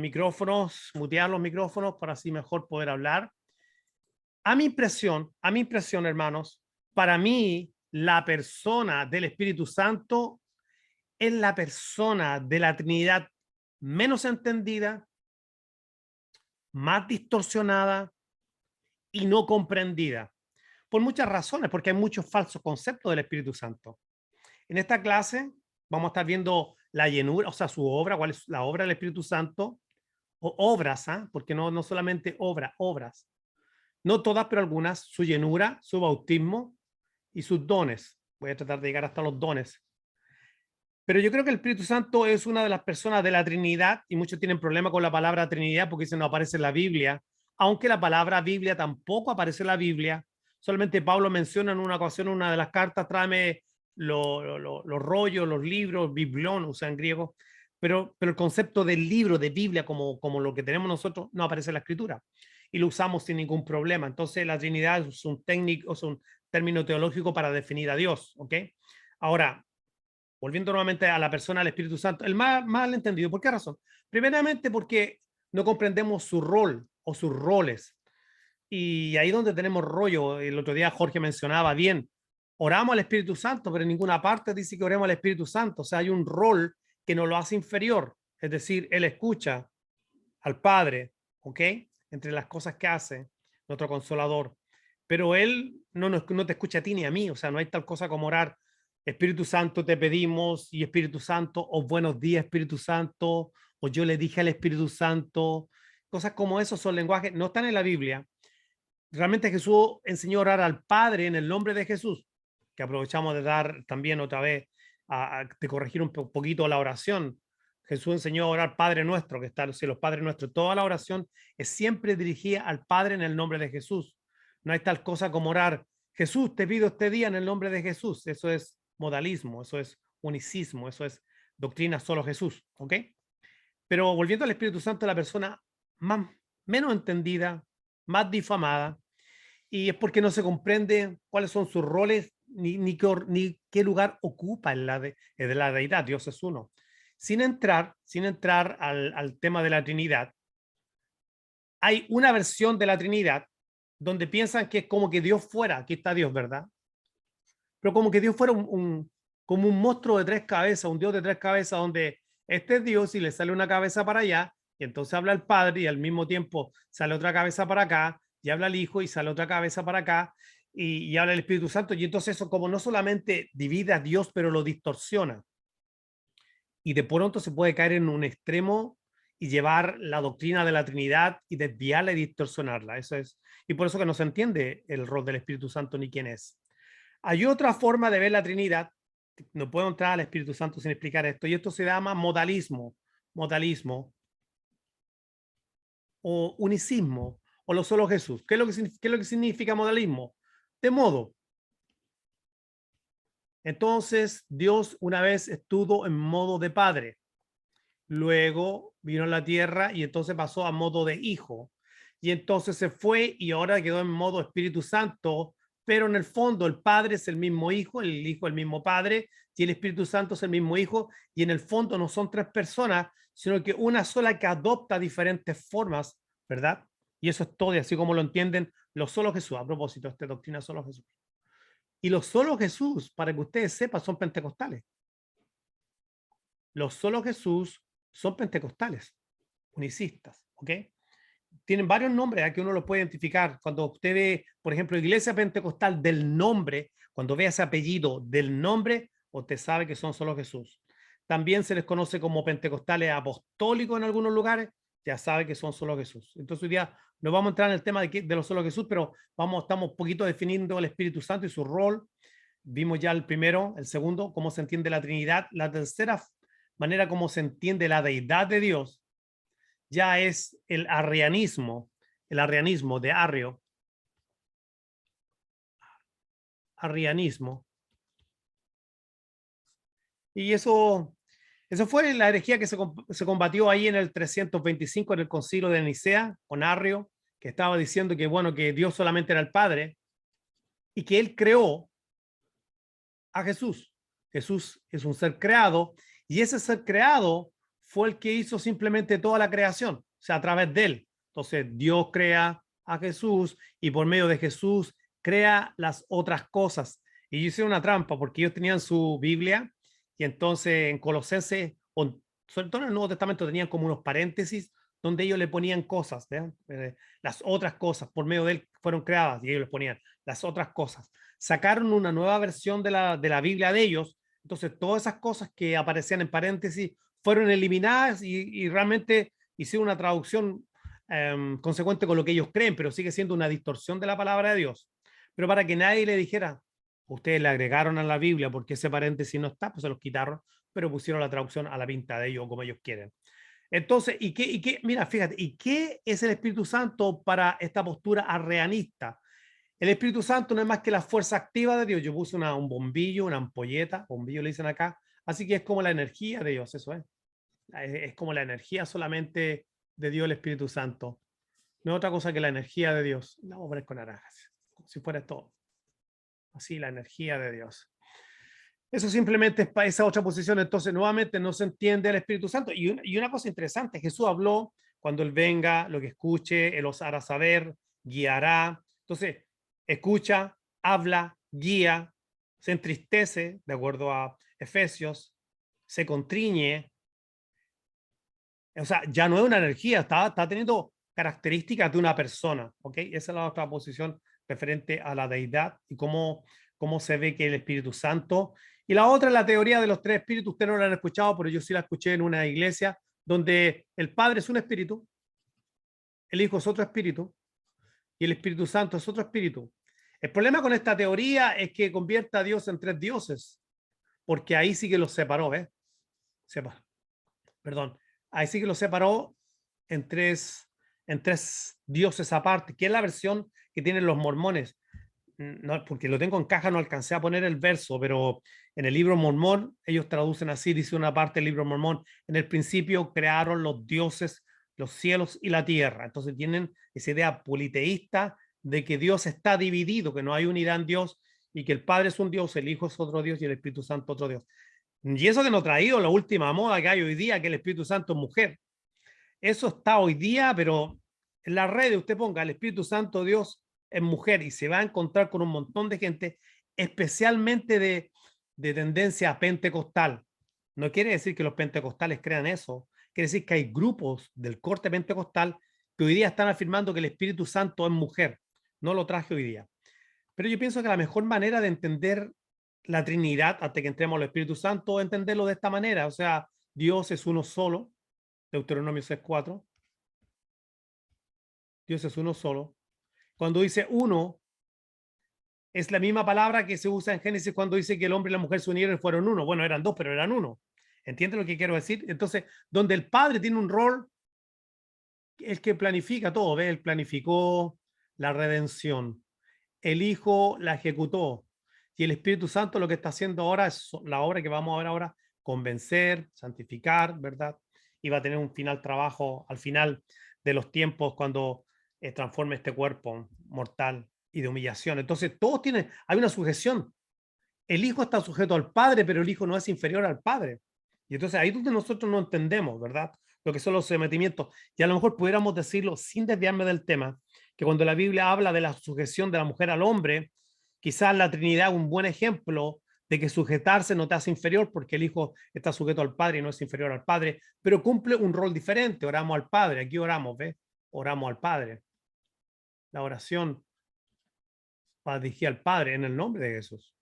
micrófonos, mutear los micrófonos para así mejor poder hablar. A mi impresión, hermanos, para mí la persona del Espíritu Santo es la persona de la Trinidad menos entendida, más distorsionada y no comprendida. Por muchas razones, porque hay muchos falsos conceptos del Espíritu Santo. En esta clase vamos a estar viendo la llenura, o sea, su obra, cuál es la obra del Espíritu Santo, o obras, ¿eh? Porque no solamente obras. No todas, pero algunas, su llenura, su bautismo y sus dones. Voy a tratar de llegar hasta los dones. Pero yo creo que el Espíritu Santo es una de las personas de la Trinidad y muchos tienen problema con la palabra Trinidad porque dicen no aparece en la Biblia, aunque la palabra Biblia tampoco aparece en la Biblia. Solamente Pablo menciona en una ocasión, una de las cartas, tráeme los rollos, los libros, biblión, usa en griego, pero el concepto del libro, de Biblia, como lo que tenemos nosotros, no aparece en la Escritura y lo usamos sin ningún problema. Entonces la Trinidad es un técnico, es un término teológico para definir a Dios, ¿ok? Ahora, volviendo nuevamente a la persona del Espíritu Santo, el más mal entendido. ¿Por qué razón? Primeramente porque no comprendemos su rol o sus roles. Y ahí donde tenemos rollo, el otro día Jorge mencionaba bien, oramos al Espíritu Santo, pero en ninguna parte dice que oremos al Espíritu Santo. O sea, hay un rol que nos lo hace inferior. Es decir, Él escucha al Padre, ¿ok? Entre las cosas que hace, nuestro consolador. Pero Él no te escucha a ti ni a mí. O sea, no hay tal cosa como orar, Espíritu Santo te pedimos, y Espíritu Santo, o buenos días Espíritu Santo, o yo le dije al Espíritu Santo. Cosas como esos son lenguajes, no están en la Biblia. Realmente Jesús enseñó a orar al Padre en el nombre de Jesús, que aprovechamos de dar también otra vez, de corregir un poquito la oración. Jesús enseñó a orar Padre nuestro, que está en los cielos, Padre nuestro. Toda la oración es siempre dirigida al Padre en el nombre de Jesús. No hay tal cosa como orar, Jesús, te pido este día en el nombre de Jesús. Eso es modalismo, eso es unicismo, eso es doctrina solo Jesús, ¿ok? Pero volviendo al Espíritu Santo, la persona más, menos entendida, más difamada, y es porque no se comprende cuáles son sus roles ni qué lugar ocupa en de la deidad. Dios es uno. Sin entrar al tema de la Trinidad, hay una versión de la Trinidad donde piensan que es como que Dios fuera, aquí está Dios, ¿verdad? Pero como que Dios fuera como un monstruo de tres cabezas, un Dios de tres cabezas, donde este es Dios y le sale una cabeza para allá, y entonces habla el Padre y al mismo tiempo sale otra cabeza para acá, y habla el Hijo y sale otra cabeza para acá, y habla el Espíritu Santo, y entonces eso como no solamente divide a Dios, pero lo distorsiona, y de pronto se puede caer en un extremo y llevar la doctrina de la Trinidad y desviarla y distorsionarla. Eso es, y por eso que no se entiende el rol del Espíritu Santo ni quién es. Hay otra forma de ver la Trinidad. No puedo entrar al Espíritu Santo sin explicar esto. Y esto se llama modalismo, modalismo o unicismo o lo solo Jesús. ¿Qué es lo que significa modalismo? De modo. Entonces, Dios una vez estuvo en modo de padre. Luego vino a la tierra y entonces pasó a modo de hijo. Y entonces se fue y ahora quedó en modo Espíritu Santo, pero en el fondo el Padre es el mismo Hijo, el Hijo el mismo Padre y el Espíritu Santo es el mismo Hijo, y en el fondo no son tres personas, sino que una sola que adopta diferentes formas, ¿verdad? Y eso es todo, y así como lo entienden los solo Jesús. A propósito, esta doctrina solo Jesús. Y los solo Jesús, para que ustedes sepan, son pentecostales. Los solo Jesús son pentecostales, unicistas, ¿ok? Tienen varios nombres a que uno los puede identificar. Cuando usted ve, por ejemplo, Iglesia Pentecostal del nombre, cuando ve ese apellido del nombre, usted sabe que son solo Jesús. También se les conoce como pentecostales apostólicos en algunos lugares, ya sabe que son solo Jesús. Entonces hoy día no vamos a entrar en el tema de los solo Jesús, pero estamos un poquito definiendo el Espíritu Santo y su rol. Vimos ya el primero, el segundo, cómo se entiende la Trinidad. La tercera manera como se entiende la deidad de Dios ya es el arrianismo de Arrio, arrianismo. Y eso fue la herejía que se combatió ahí en el 325 en el concilio de Nicea con Arrio, que estaba diciendo que, bueno, que Dios solamente era el Padre y que él creó a Jesús. Jesús es un ser creado y ese ser creado fue el que hizo simplemente toda la creación, o sea, a través de él. Entonces, Dios crea a Jesús y por medio de Jesús crea las otras cosas. Y yo hice una trampa porque ellos tenían su Biblia y entonces en Colosenses, sobre todo en el Nuevo Testamento, tenían como unos paréntesis donde ellos le ponían cosas, las otras cosas, por medio de él fueron creadas y ellos les ponían las otras cosas. Sacaron una nueva versión de la Biblia de ellos, entonces todas esas cosas que aparecían en paréntesis fueron eliminadas y realmente hicieron una traducción consecuente con lo que ellos creen, pero sigue siendo una distorsión de la palabra de Dios. Pero para que nadie le dijera, ustedes le agregaron a la Biblia porque ese paréntesis no está, pues se los quitaron, pero pusieron la traducción a la pinta de ellos como ellos quieren. Entonces, mira, fíjate, ¿y qué es el Espíritu Santo para esta postura arrianista? El Espíritu Santo no es más que la fuerza activa de Dios. Yo puse un bombillo, una ampolleta, bombillo le dicen acá, así que es como la energía de Dios, eso es. Es como la energía solamente de Dios, el Espíritu Santo. No es otra cosa que la energía de Dios. La vamos a poner con naranjas, como si fuera todo. Así, la energía de Dios. Eso simplemente es para esa otra posición. Entonces, nuevamente, no se entiende el Espíritu Santo. Y una cosa interesante, Jesús habló, cuando Él venga, lo que escuche, Él os hará saber, guiará. Entonces, escucha, habla, guía, se entristece, de acuerdo a Efesios, se contriñe. O sea, ya no es una energía, está teniendo características de una persona, ¿ok? Esa es la otra posición referente a la deidad y cómo se ve que el Espíritu Santo. Y la otra es la teoría de los tres espíritus. Ustedes no la han escuchado, pero yo sí la escuché en una iglesia donde el Padre es un espíritu, el Hijo es otro espíritu y el Espíritu Santo es otro espíritu. El problema con esta teoría es que convierte a Dios en tres dioses, porque ahí sí que los separó, ¿eh? Perdón, ahí sí que los separó en tres dioses aparte, que es la versión que tienen los mormones. No, porque lo tengo en caja, no alcancé a poner el verso, pero en el libro Mormón, ellos traducen así, dice una parte del libro Mormón, en el principio crearon los dioses, los cielos y la tierra. Entonces tienen esa idea politeísta de que Dios está dividido, que no hay unidad en Dios y que el Padre es un Dios, el Hijo es otro Dios y el Espíritu Santo otro Dios. Y eso que nos ha traído la última moda que hay hoy día, que el Espíritu Santo es mujer. Eso está hoy día, pero en las redes usted ponga el Espíritu Santo Dios es mujer y se va a encontrar con un montón de gente, especialmente de tendencia pentecostal. No quiere decir que los pentecostales crean eso, quiere decir que hay grupos del corte pentecostal que hoy día están afirmando que el Espíritu Santo es mujer. No lo traje hoy día. Pero yo pienso que la mejor manera de entender la Trinidad, hasta que entremos al Espíritu Santo, es entenderlo de esta manera. O sea, Dios es uno solo, Deuteronomio 6:4. Dios es uno solo. Cuando dice uno, es la misma palabra que se usa en Génesis cuando dice que el hombre y la mujer se unieron y fueron uno. Bueno, eran dos, pero eran uno. ¿Entiendes lo que quiero decir? Entonces, donde el Padre tiene un rol, el que planifica todo, ¿ves? Él planificó la redención. El Hijo la ejecutó. Y el Espíritu Santo lo que está haciendo ahora es la obra que vamos a ver ahora, convencer, santificar, ¿verdad? Y va a tener un final trabajo al final de los tiempos cuando transforme este cuerpo mortal y de humillación. Entonces, todos tienen, hay una sujeción. El Hijo está sujeto al Padre, pero el Hijo no es inferior al Padre. Y entonces ahí es donde nosotros no entendemos, ¿verdad? Lo que son los sometimientos. Y a lo mejor pudiéramos decirlo sin desviarme del tema, que cuando la Biblia habla de la sujeción de la mujer al hombre, quizás la Trinidad es un buen ejemplo de que sujetarse no te hace inferior porque el Hijo está sujeto al Padre y no es inferior al Padre, pero cumple un rol diferente. Oramos al Padre, aquí oramos, ¿ves? Oramos al Padre. La oración para dirigir al Padre en el nombre de Jesús.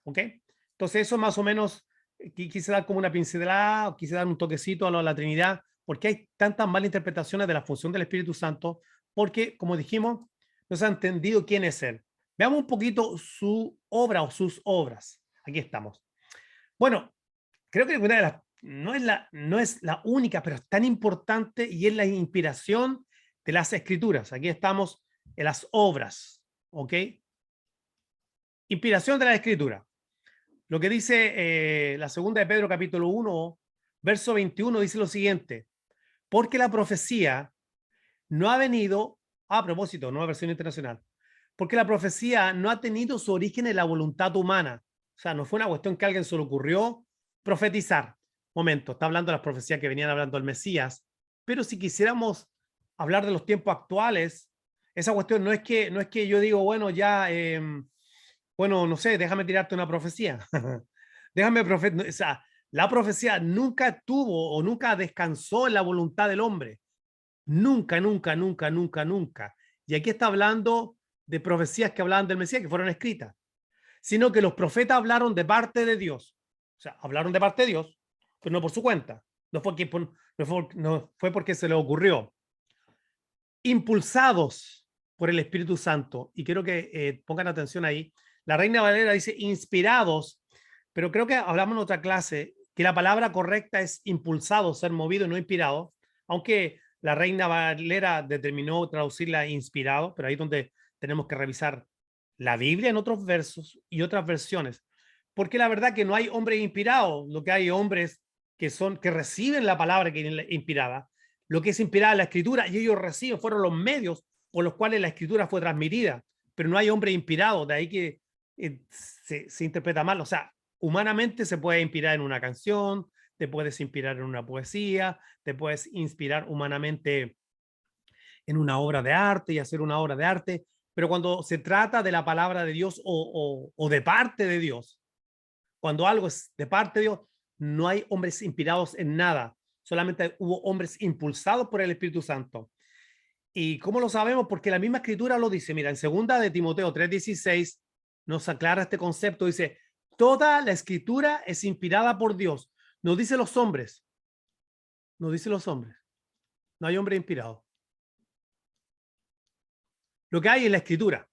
¿Ok? Entonces eso más o menos quise dar como una pincelada, quise dar un toquecito a la Trinidad, porque hay tantas malas interpretaciones de la función del Espíritu Santo, porque, como dijimos, no se ha entendido quién es Él. Veamos un poquito su obra o sus obras. Aquí estamos. Bueno, creo que una de las, no es la única, pero es tan importante y es la inspiración de las Escrituras. Aquí estamos en las obras. ¿Ok? Inspiración de la Escritura. Lo que dice la segunda de Pedro capítulo 1, verso 21, dice lo siguiente: porque la profecía no ha venido, a propósito, nueva versión internacional, porque la profecía no ha tenido su origen en la voluntad humana. O sea, no fue una cuestión que a alguien se le ocurrió profetizar, momento, está hablando de las profecías que venían hablando del Mesías, pero si quisiéramos hablar de los tiempos actuales, esa cuestión no es que yo digo, bueno, ya, bueno, no sé, déjame tirarte una profecía. O sea, la profecía nunca tuvo o nunca descansó en la voluntad del hombre. Nunca, nunca, nunca, nunca, nunca. Y aquí está hablando de profecías que hablaban del Mesías, que fueron escritas, sino que los profetas hablaron de parte de Dios. O sea, hablaron de parte de Dios, pero no por su cuenta. No fue porque se le ocurrió. Impulsados por el Espíritu Santo. Y quiero que pongan atención ahí. La Reina Valera dice inspirados, pero creo que hablamos en otra clase que la palabra correcta es impulsado, ser movido, no inspirado, aunque la Reina Valera determinó traducirla inspirado, pero ahí es donde tenemos que revisar la Biblia en otros versos y otras versiones, porque la verdad que no hay hombres inspirados, lo que hay hombres que reciben la palabra que es inspirada, lo que es inspirada la escritura, y ellos reciben, fueron los medios por los cuales la escritura fue transmitida, pero no hay hombre inspirado, de ahí que se interpreta mal, o sea, humanamente se puede inspirar en una canción, te puedes inspirar en una poesía, te puedes inspirar humanamente en una obra de arte y hacer una obra de arte, pero cuando se trata de la palabra de Dios o de parte de Dios, cuando algo es de parte de Dios, no hay hombres inspirados en nada, solamente hubo hombres impulsados por el Espíritu Santo. ¿Y cómo lo sabemos? Porque la misma escritura lo dice. Mira, en segunda de Timoteo 3:16 nos aclara este concepto. Dice, toda la escritura es inspirada por Dios. No dice los hombres. No dice los hombres. No hay hombre inspirado. Lo que hay es la escritura.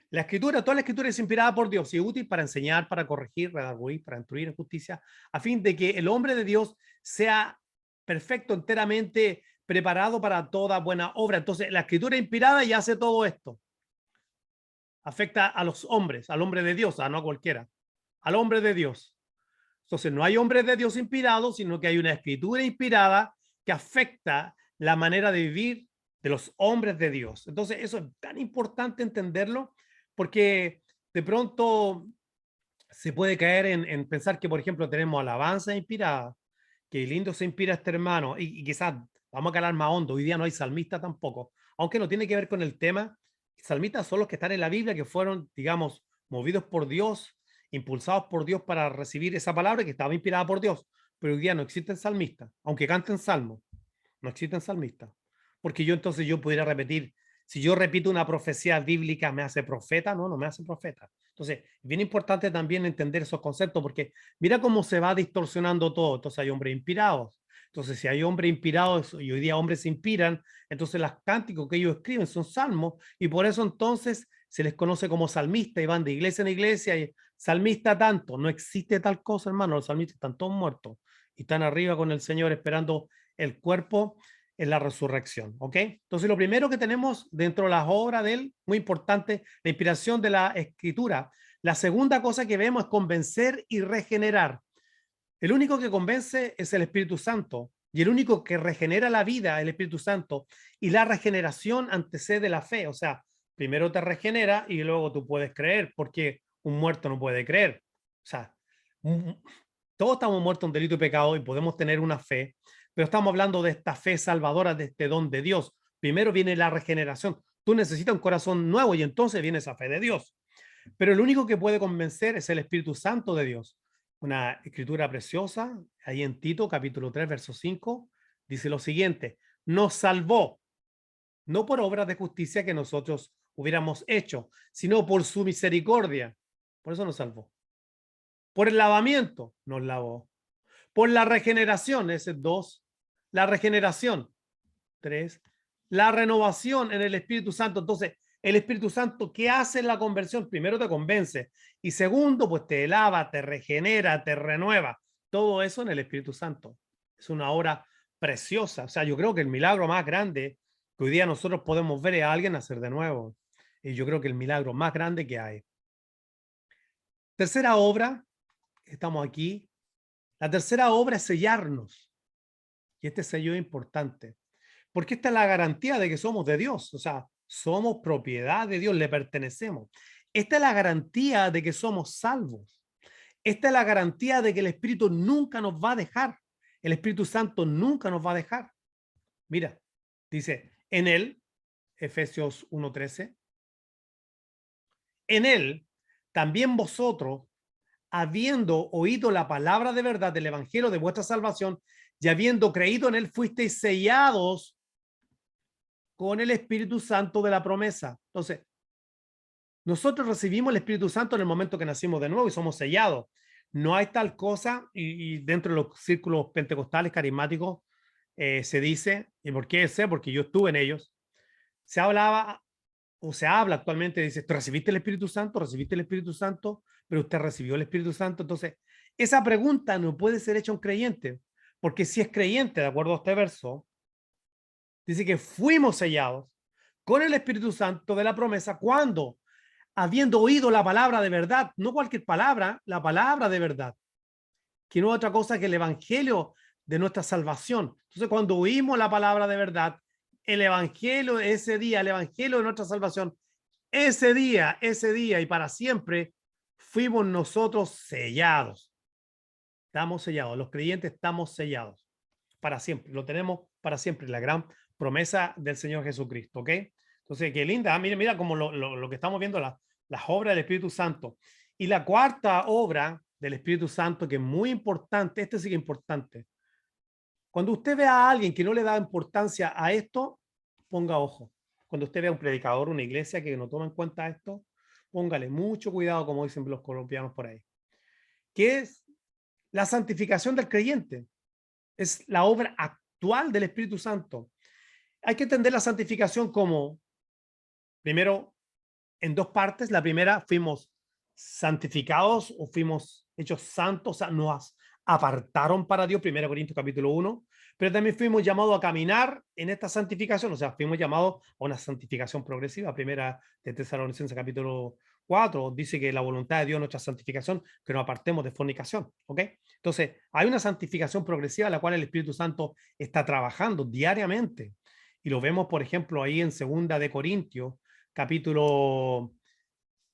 La escritura, toda la escritura es inspirada por Dios y es útil para enseñar, para corregir, redarguir, para instruir en justicia, a fin de que el hombre de Dios sea perfecto, enteramente preparado para toda buena obra. Entonces, la escritura inspirada y hace todo esto. Afecta a los hombres, al hombre de Dios, no a cualquiera, al hombre de Dios. Entonces, no hay hombres de Dios inspirados, sino que hay una escritura inspirada que afecta la manera de vivir de los hombres de Dios. Entonces, eso es tan importante entenderlo porque de pronto se puede caer en pensar que, por ejemplo, tenemos alabanza inspirada, que lindo se inspira este hermano, y quizás vamos a calar más hondo, hoy día no hay salmista tampoco, aunque no tiene que ver con el tema. Salmistas son los que están en la Biblia, que fueron, digamos, movidos por Dios, impulsados por Dios para recibir esa palabra que estaba inspirada por Dios, pero hoy día no existen salmistas, aunque canten salmos, no existen salmistas, porque yo pudiera repetir, si yo repito una profecía bíblica, ¿me hace profeta? No, no me hace profeta. Entonces, es bien importante también entender esos conceptos, porque mira cómo se va distorsionando todo. Entonces, hay hombres inspirados. Entonces, si hay hombres inspirados y hoy día hombres se inspiran, entonces los cánticos que ellos escriben son salmos y por eso entonces se les conoce como salmista y van de iglesia en iglesia y salmista tanto. No existe tal cosa, hermano. Los salmistas están todos muertos y están arriba con el Señor esperando el cuerpo en la resurrección, ¿ok? Entonces, lo primero que tenemos dentro de las obras de él, muy importante, la inspiración de la escritura. La segunda cosa que vemos es convencer y regenerar. El único que convence es el Espíritu Santo y el único que regenera la vida es el Espíritu Santo, y la regeneración antecede la fe. O sea, primero te regenera y luego tú puedes creer, porque un muerto no puede creer. O sea, todos estamos muertos en delito y pecado y podemos tener una fe, pero estamos hablando de esta fe salvadora, de este don de Dios. Primero viene la regeneración. Tú necesitas un corazón nuevo y entonces viene esa fe de Dios. Pero el único que puede convencer es el Espíritu Santo de Dios. Una escritura preciosa, ahí en Tito, capítulo 3, verso 5, dice lo siguiente: nos salvó, no por obras de justicia que nosotros hubiéramos hecho, sino por su misericordia. Por eso nos salvó. Por el lavamiento nos lavó. Por la regeneración, ese es 2. La regeneración, 3. La renovación en el Espíritu Santo. Entonces, el Espíritu Santo, ¿qué hace en la conversión? Primero te convence y segundo, pues te lava, te regenera, te renueva. Todo eso en el Espíritu Santo. Es una obra preciosa. O sea, yo creo que el milagro más grande que hoy día nosotros podemos ver es a alguien nacer de nuevo. Y yo creo que el milagro más grande que hay. Tercera obra, estamos aquí. La tercera obra es sellarnos. Y este sello es importante, porque esta es la garantía de que somos de Dios. O sea, somos propiedad de Dios, le pertenecemos. Esta es la garantía de que somos salvos. Esta es la garantía de que el Espíritu nunca nos va a dejar. El Espíritu Santo nunca nos va a dejar. Mira, dice, en él, Efesios 1:13, en él también vosotros, habiendo oído la palabra de verdad del evangelio de vuestra salvación y habiendo creído en él, fuisteis sellados con el Espíritu Santo de la promesa. Entonces, nosotros recibimos el Espíritu Santo en el momento que nacimos de nuevo y somos sellados. No hay tal cosa, y dentro de los círculos pentecostales carismáticos se dice, ¿y por qué sé? Porque yo estuve en ellos, se hablaba o se habla actualmente, dice, ¿tú recibiste el Espíritu Santo? ¿Recibiste el Espíritu Santo? Pero usted recibió el Espíritu Santo. Entonces, esa pregunta no puede ser hecha a un creyente, porque si es creyente, de acuerdo a este verso, dice que fuimos sellados con el Espíritu Santo de la promesa cuando, habiendo oído la palabra de verdad, no cualquier palabra, la palabra de verdad, que no es otra cosa que el evangelio de nuestra salvación. Entonces, cuando oímos la palabra de verdad, el evangelio ese día, el evangelio de nuestra salvación, ese día y para siempre, fuimos nosotros sellados. Estamos sellados. Los creyentes estamos sellados para siempre. Lo tenemos para siempre. La gran promesa del Señor Jesucristo. ¿Ok? Entonces, qué linda. Mira, mira como lo que estamos viendo, las obras del Espíritu Santo. Y la cuarta obra del Espíritu Santo, que es muy importante, este sí que es importante. Cuando usted ve a alguien que no le da importancia a esto, ponga ojo. Cuando usted ve a un predicador, una iglesia que no toma en cuenta esto, póngale mucho cuidado, como dicen los colombianos por ahí. ¿Qué es la santificación del creyente? Es la obra actual del Espíritu Santo. Hay que entender la santificación como, primero, en dos partes. La primera, fuimos santificados o fuimos hechos santos, o sea, nos apartaron para Dios, 1 Corintios capítulo 1, pero también fuimos llamados a caminar en esta santificación, o sea, fuimos llamados a una santificación progresiva. Primera de Tesalonicenses capítulo 4 dice que la voluntad de Dios es nuestra santificación, que nos apartemos de fornicación, ¿ok? Entonces, hay una santificación progresiva en la cual el Espíritu Santo está trabajando diariamente, y lo vemos, por ejemplo, ahí en 2 Corintios capítulo,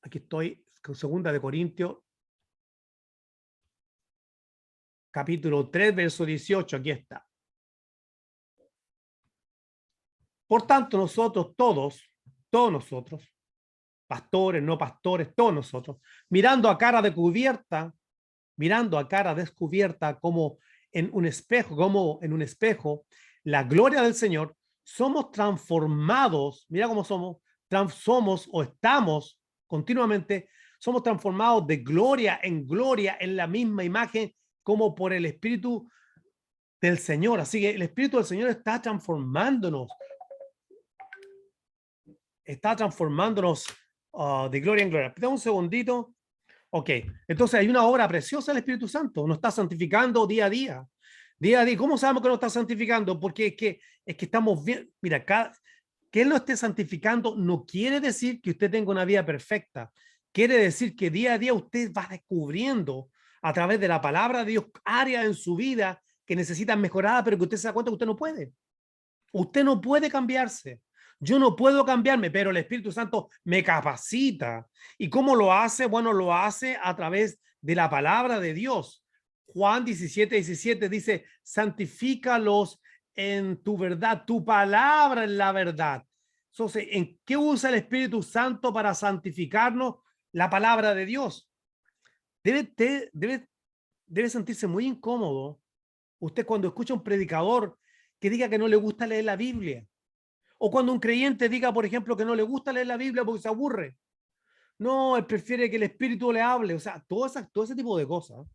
aquí estoy, 2 Corintios, capítulo 3, verso 18, aquí está. Por tanto, nosotros todos nosotros, pastores, no pastores, todos nosotros, mirando a cara descubierta como en un espejo, la gloria del Señor, somos transformados, mira cómo somos o estamos continuamente, somos transformados de gloria en la misma imagen como por el Espíritu del Señor. Así que el Espíritu del Señor está transformándonos de gloria en gloria. Dame un segundito. Ok, entonces hay una obra preciosa del Espíritu Santo, nos está santificando día a día. Día a día. ¿Cómo sabemos que nos está santificando? Porque es que estamos bien. Mira, que Él no esté santificando no quiere decir que usted tenga una vida perfecta. Quiere decir que día a día usted va descubriendo a través de la palabra de Dios áreas en su vida que necesitan mejorada, pero que usted se da cuenta que usted no puede. Usted no puede cambiarse. Yo no puedo cambiarme, pero el Espíritu Santo me capacita. ¿Y cómo lo hace? Bueno, lo hace a través de la palabra de Dios. Juan 17:17 dice, santifícalos en tu verdad, tu palabra es la verdad. Entonces, ¿en qué usa el Espíritu Santo para santificarnos? La palabra de Dios. Debe sentirse muy incómodo usted cuando escucha a un predicador que diga que no le gusta leer la Biblia. O cuando un creyente diga, por ejemplo, que no le gusta leer la Biblia porque se aburre. No, él prefiere que el Espíritu le hable. O sea, todo ese tipo de cosas.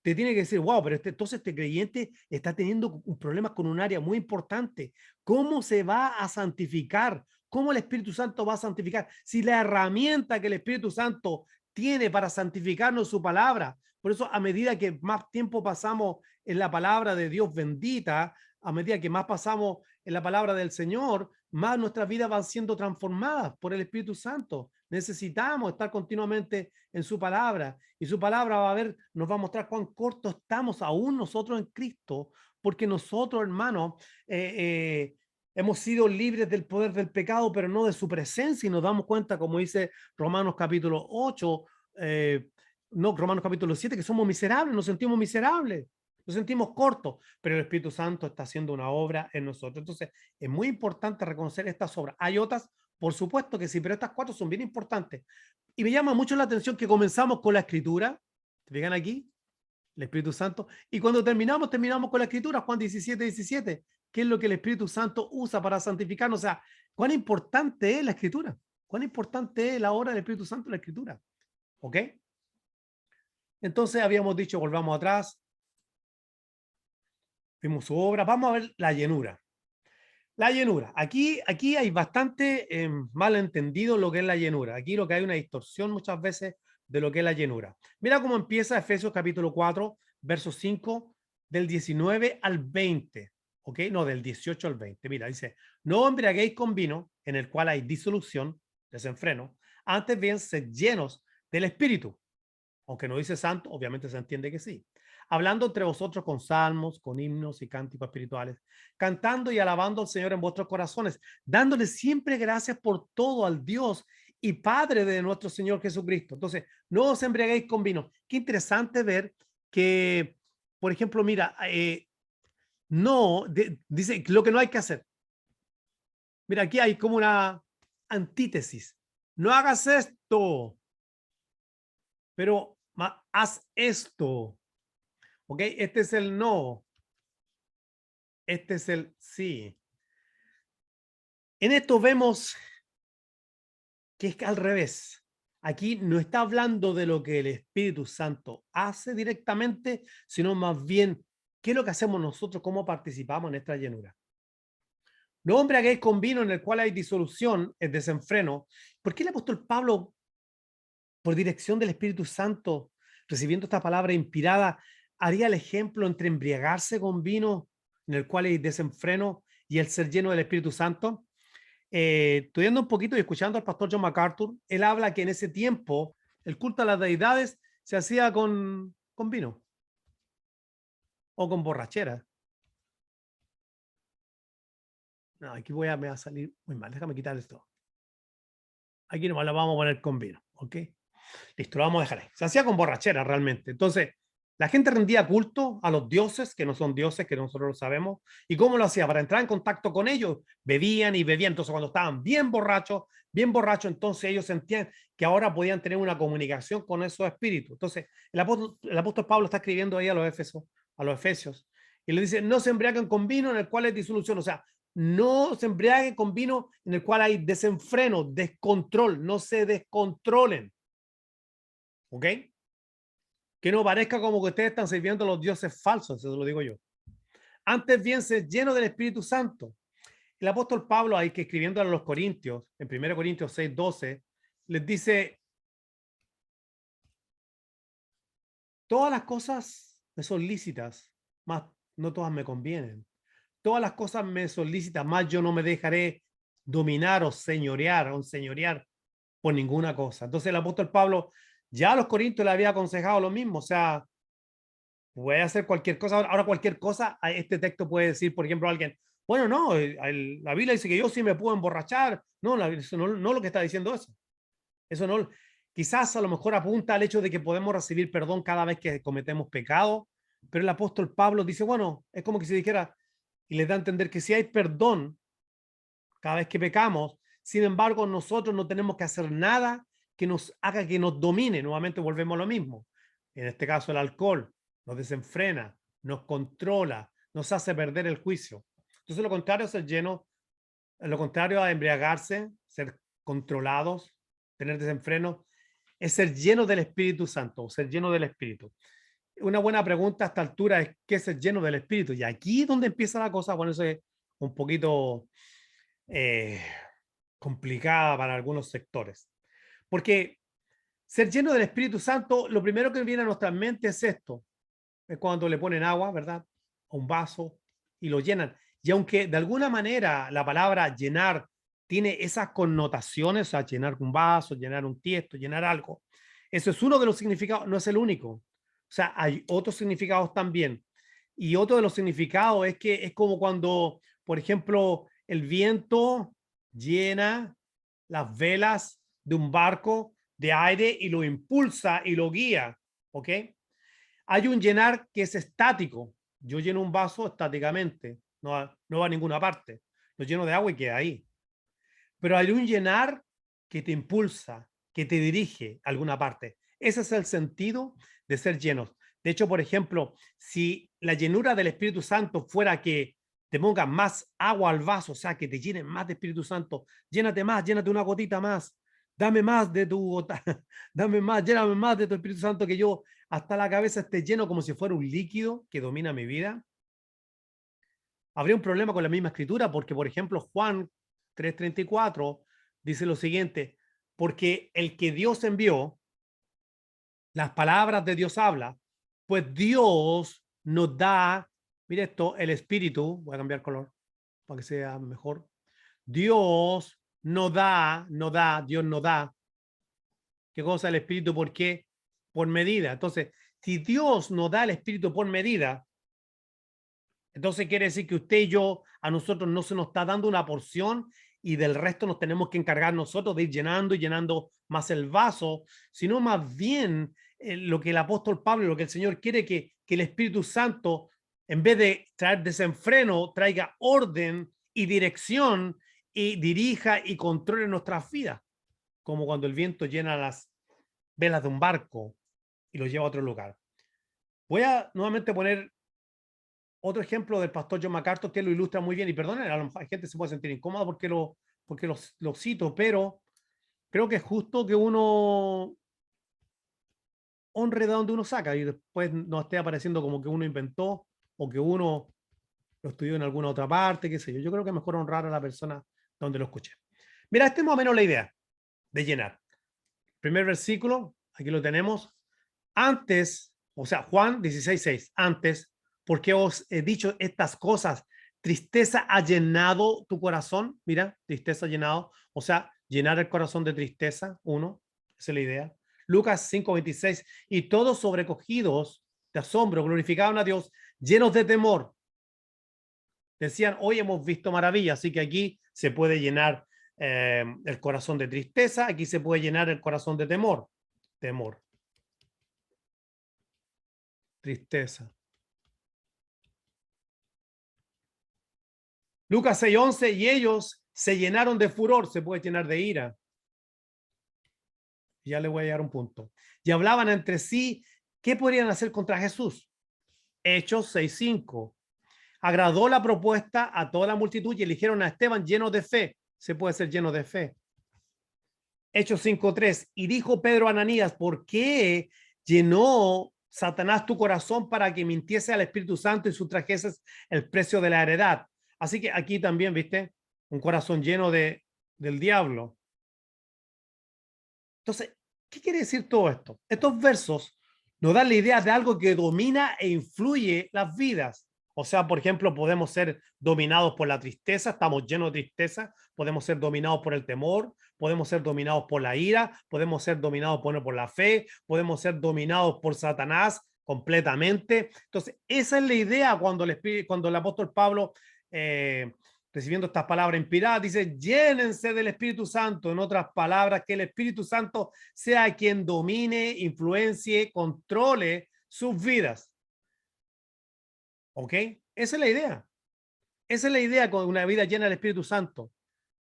Te tiene que decir, wow, pero entonces este creyente está teniendo un problema con un área muy importante. ¿Cómo se va a santificar? ¿Cómo el Espíritu Santo va a santificar? Si la herramienta que el Espíritu Santo tiene para santificarnos su palabra. Por eso, a medida que más tiempo pasamos en la palabra de Dios bendita, a medida que más pasamos en la palabra del Señor, más nuestras vidas van siendo transformadas por el Espíritu Santo. Necesitamos estar continuamente en su palabra, y su palabra nos va a mostrar cuán corto estamos aún nosotros en Cristo, porque nosotros, hermanos, hemos sido libres del poder del pecado, pero no de su presencia, y nos damos cuenta, como dice Romanos capítulo 8, no, Romanos capítulo 7, que somos miserables, nos sentimos miserables. Nos sentimos cortos, pero el Espíritu Santo está haciendo una obra en nosotros. Entonces, es muy importante reconocer estas obras. Hay otras, por supuesto que sí, pero estas cuatro son bien importantes. Y me llama mucho la atención que comenzamos con la escritura. ¿Te fijan aquí? El Espíritu Santo. Y cuando terminamos con la escritura, Juan 17:17, que es lo que el Espíritu Santo usa para santificarnos. O sea, cuán importante es la escritura, cuán importante es la obra del Espíritu Santo en la escritura. ¿Ok? Entonces habíamos dicho, volvamos atrás, vimos su obra, vamos a ver la llenura. La llenura. Aquí hay bastante malentendido lo que es la llenura. Aquí lo que hay una distorsión muchas veces de lo que es la llenura. Mira cómo empieza Efesios capítulo 4, verso 5, del 19 al 20. ¿Ok? No, del 18 al 20. Mira, dice, no embriaguéis con vino en el cual hay disolución, desenfreno. Antes bien, sed llenos del Espíritu. Aunque no dice santo, obviamente se entiende que sí. Hablando entre vosotros con salmos, con himnos y cánticos espirituales, cantando y alabando al Señor en vuestros corazones, dándole siempre gracias por todo al Dios y Padre de nuestro Señor Jesucristo. Entonces, no os embriaguéis con vino. Qué interesante ver que, por ejemplo, mira, dice lo que no hay que hacer. Mira, aquí hay como una antítesis. No hagas esto, pero haz esto. ¿Ok? Este es el no. Este es el sí. En esto vemos que es al revés. Aquí no está hablando de lo que el Espíritu Santo hace directamente, sino más bien qué es lo que hacemos nosotros, cómo participamos en esta llenura. No embriaguéis con vino en el cual hay disolución, es desenfreno. ¿Por qué el apóstol Pablo, por dirección del Espíritu Santo, recibiendo esta palabra inspirada, haría el ejemplo entre embriagarse con vino en el cual hay desenfreno y el ser lleno del Espíritu Santo? Estudiando un poquito y escuchando al pastor John MacArthur, él habla que en ese tiempo el culto a las deidades se hacía con vino o con borrachera. No, aquí me va a salir muy mal. Déjame quitar esto. Aquí nomás la vamos a poner con vino. ¿Ok? Listo, lo vamos a dejar ahí. Se hacía con borrachera realmente. Entonces, la gente rendía culto a los dioses, que no son dioses, que nosotros lo sabemos. ¿Y cómo lo hacía? Para entrar en contacto con ellos, bebían y bebían. Entonces, cuando estaban bien borrachos, entonces ellos sentían que ahora podían tener una comunicación con esos espíritus. Entonces, el apóstol Pablo está escribiendo ahí a los Efesios, y le dice, no se embriaguen con vino en el cual hay disolución. O sea, no se embriaguen con vino en el cual hay desenfreno, descontrol, no se descontrolen. ¿Ok? Que no parezca como que ustedes están sirviendo a los dioses falsos, eso lo digo yo. Antes bien, ser lleno del Espíritu Santo. El apóstol Pablo, ahí que escribiendo a los Corintios, en 1 Corintios 6:12, les dice, todas las cosas me son lícitas, mas no todas me convienen. Todas las cosas me son lícitas, más yo no me dejaré dominar o señorear por ninguna cosa. Entonces el apóstol Pablo ya a los Corintios le había aconsejado lo mismo, o sea, puede hacer cualquier cosa. Ahora cualquier cosa, este texto puede decir, por ejemplo, alguien, bueno, no, la Biblia dice que yo sí me puedo emborrachar. No, eso no lo que está diciendo eso. Eso no, quizás a lo mejor apunta al hecho de que podemos recibir perdón cada vez que cometemos pecado, pero el apóstol Pablo dice, bueno, es como que si dijera, y les da a entender que si hay perdón cada vez que pecamos, sin embargo, nosotros no tenemos que hacer nada que nos haga que nos domine. Nuevamente volvemos a lo mismo. En este caso, el alcohol nos desenfrena, nos controla, nos hace perder el juicio. Entonces, lo contrario es ser lleno, lo contrario a embriagarse, ser controlados, tener desenfreno, es ser lleno del Espíritu Santo, ser lleno del Espíritu. Una buena pregunta a esta altura es, ¿qué es ser lleno del Espíritu? Y aquí es donde empieza la cosa a ponerse un poquito eh, complicada para algunos sectores. Porque ser lleno del Espíritu Santo, lo primero que viene a nuestra mente es esto. Es cuando le ponen agua, ¿verdad? A un vaso y lo llenan. Y aunque de alguna manera la palabra llenar tiene esas connotaciones, o sea, llenar un vaso, llenar un tiesto, llenar algo, eso es uno de los significados, no es el único. O sea, hay otros significados también. Y otro de los significados es que es como cuando, por ejemplo, el viento llena las velas de un barco de aire y lo impulsa y lo guía, ¿ok? Hay un llenar que es estático. Yo lleno un vaso estáticamente, no va a ninguna parte. Lo lleno de agua y queda ahí. Pero hay un llenar que te impulsa, que te dirige a alguna parte. Ese es el sentido de ser llenos. De hecho, por ejemplo, si la llenura del Espíritu Santo fuera que te pongas más agua al vaso, o sea, que te llenen más de Espíritu Santo, llénate más, llénate una gotita más, dame más de tu gota, dame más, lléname más de tu Espíritu Santo, que yo hasta la cabeza esté lleno como si fuera un líquido que domina mi vida. Habría un problema con la misma escritura, porque, por ejemplo, Juan 3:34 dice lo siguiente: porque el que Dios envió, las palabras de Dios habla, pues Dios nos da, mire esto, el Espíritu, voy a cambiar color para que sea mejor. Dios Dios nos da. ¿Qué cosa? El Espíritu, ¿por qué? Por medida. Entonces, si Dios nos da el Espíritu por medida, entonces quiere decir que usted y yo, a nosotros no se nos está dando una porción y del resto nos tenemos que encargar nosotros de ir llenando y llenando más el vaso, sino más bien lo que el apóstol Pablo, lo que el Señor quiere que el Espíritu Santo, en vez de traer desenfreno, traiga orden y dirección y dirija y controle nuestras vidas, como cuando el viento llena las velas de un barco y lo lleva a otro lugar. Voy a nuevamente poner otro ejemplo del pastor John MacArthur que lo ilustra muy bien, y perdonen, a lo mejor la gente se puede sentir incómoda porque lo cito, pero creo que es justo que uno honre de donde uno saca y después no esté apareciendo como que uno inventó o que uno lo estudió en alguna otra parte, qué sé yo. Yo creo que es mejor honrar a la persona donde lo escuché. Mira, esta es más o menos la idea de llenar. Primer versículo, aquí lo tenemos. Antes, o sea, Juan 16:6, antes, porque os he dicho estas cosas, tristeza ha llenado tu corazón. Mira, tristeza ha llenado, o sea, llenar el corazón de tristeza, uno, esa es la idea. Lucas 5:26, y todos sobrecogidos de asombro glorificaban a Dios, llenos de temor. Decían, hoy hemos visto maravillas, así que aquí se puede llenar el corazón de tristeza, aquí se puede llenar el corazón de temor. Temor, tristeza. Lucas 6:11, y ellos se llenaron de furor, se puede llenar de ira. Ya le voy a dar un punto. Y hablaban entre sí, ¿qué podrían hacer contra Jesús? Hechos 6:5. Agradó la propuesta a toda la multitud y eligieron a Esteban lleno de fe. Se puede ser lleno de fe. Hechos 5:3. Y dijo Pedro a Ananías, ¿por qué llenó Satanás tu corazón para que mintiese al Espíritu Santo y sustrajeses el precio de la heredad? Así que aquí también, viste, un corazón lleno del diablo. Entonces, ¿qué quiere decir todo esto? Estos versos nos dan la idea de algo que domina e influye las vidas. O sea, por ejemplo, podemos ser dominados por la tristeza, estamos llenos de tristeza, podemos ser dominados por el temor, podemos ser dominados por la ira, podemos ser dominados por la fe, podemos ser dominados por Satanás completamente. Entonces, esa es la idea cuando el apóstol Pablo, recibiendo estas palabras inspiradas, dice, llénense del Espíritu Santo. En otras palabras, que el Espíritu Santo sea quien domine, influencie, controle sus vidas. ¿Ok? Esa es la idea. Esa es la idea con una vida llena del Espíritu Santo.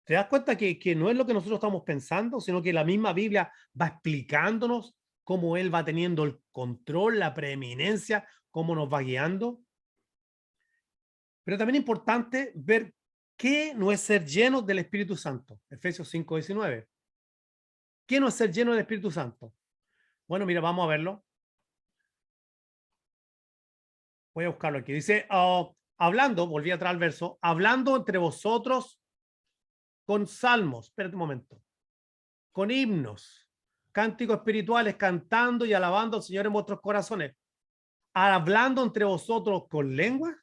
¿Te das cuenta que no es lo que nosotros estamos pensando, sino que la misma Biblia va explicándonos cómo Él va teniendo el control, la preeminencia, cómo nos va guiando? Pero también es importante ver qué no es ser lleno del Espíritu Santo. Efesios 5:19. ¿Qué no es ser lleno del Espíritu Santo? Bueno, mira, vamos a verlo. Voy a buscarlo aquí. Dice, hablando, volví atrás al verso, hablando entre vosotros con salmos, espérate un momento, con himnos, cánticos espirituales, cantando y alabando al Señor en vuestros corazones, hablando entre vosotros con lengua.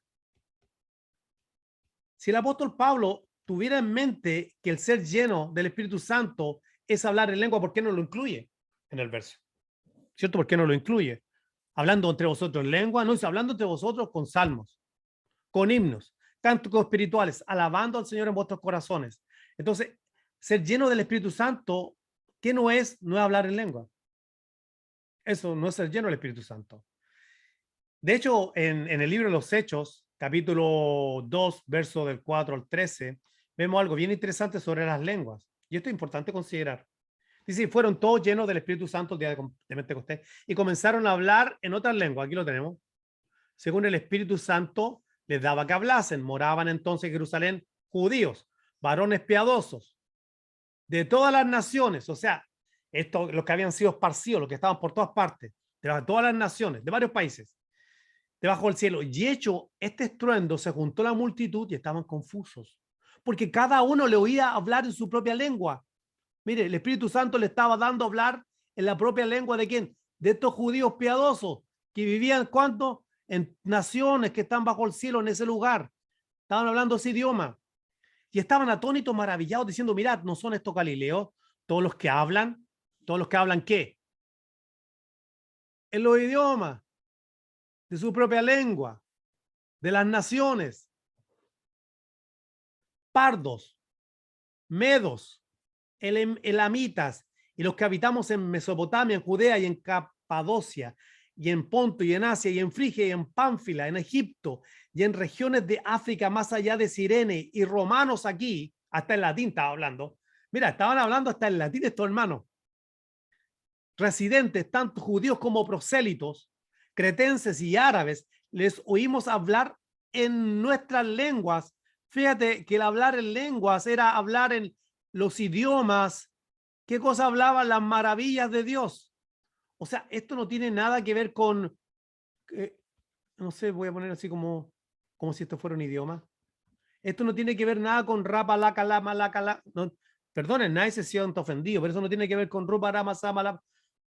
Si el apóstol Pablo tuviera en mente que el ser lleno del Espíritu Santo es hablar en lengua, ¿por qué no lo incluye en el verso? ¿Cierto? ¿Por qué no lo incluye? Hablando entre vosotros en lengua, no, dice hablando entre vosotros con salmos, con himnos, cánticos espirituales, alabando al Señor en vuestros corazones. Entonces, ser lleno del Espíritu Santo, ¿qué no es? No es hablar en lengua. Eso no es ser lleno del Espíritu Santo. De hecho, en el libro de los Hechos, capítulo 2, verso del 4 al 13, vemos algo bien interesante sobre las lenguas. Y esto es importante considerar. Dice, fueron todos llenos del Espíritu Santo el día de Pentecostés y comenzaron a hablar en otras lenguas. Aquí lo tenemos. Según el Espíritu Santo les daba que hablasen. Moraban entonces en Jerusalén judíos, varones piadosos, de todas las naciones. O sea, los que habían sido esparcidos, los que estaban por todas partes, de todas las naciones, de varios países, debajo del cielo. Y hecho este estruendo, se juntó la multitud y estaban confusos, porque cada uno le oía hablar en su propia lengua. Mire, el Espíritu Santo le estaba dando a hablar en la propia lengua de quién? De estos judíos piadosos que vivían, ¿cuánto? En naciones que están bajo el cielo en ese lugar. Estaban hablando ese idioma y estaban atónitos, maravillados, diciendo, mirad, ¿no son estos galileos? Todos los que hablan ¿qué? En los idiomas de su propia lengua, de las naciones, pardos, medos, elamitas y los que habitamos en Mesopotamia, en Judea y en Capadocia y en Ponto y en Asia y en Frigia y en Pánfila, en Egipto y en regiones de África más allá de Cirene y romanos aquí, hasta en latín estaba hablando. Mira, estaban hablando hasta en latín estos hermanos. Residentes, tanto judíos como prosélitos, cretenses y árabes, les oímos hablar en nuestras lenguas. Fíjate que el hablar en lenguas era hablar en los idiomas. ¿Qué cosa hablaban? Las maravillas de Dios. O sea, esto no tiene nada que ver con, no sé, voy a poner así como si esto fuera un idioma. Esto no tiene que ver nada con rapa, laca, lama, laca, la. No, perdonen, nadie se siente ofendido, pero eso no tiene que ver con rupa, rama, sama, la.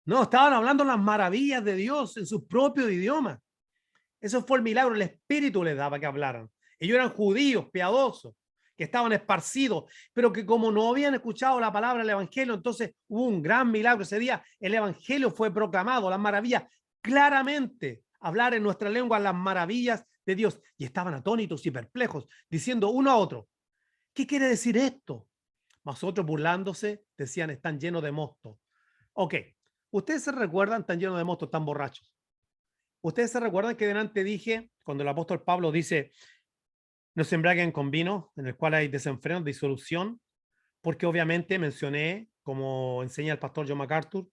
No, estaban hablando las maravillas de Dios en su propio idioma. Eso fue el milagro, el Espíritu les daba que hablaran. Ellos eran judíos, piadosos, que estaban esparcidos, pero que como no habían escuchado la palabra del Evangelio, entonces hubo un gran milagro ese día. El Evangelio fue proclamado, las maravillas, claramente, hablar en nuestra lengua las maravillas de Dios. Y estaban atónitos y perplejos, diciendo uno a otro, ¿qué quiere decir esto? Mas otros burlándose decían, están llenos de mosto. Ok, ustedes se recuerdan, están llenos de mosto, están borrachos. Ustedes se recuerdan que delante dije, cuando el apóstol Pablo dice, no se embriaguen con vino, en el cual hay desenfreno, disolución, porque obviamente mencioné, como enseña el pastor John MacArthur,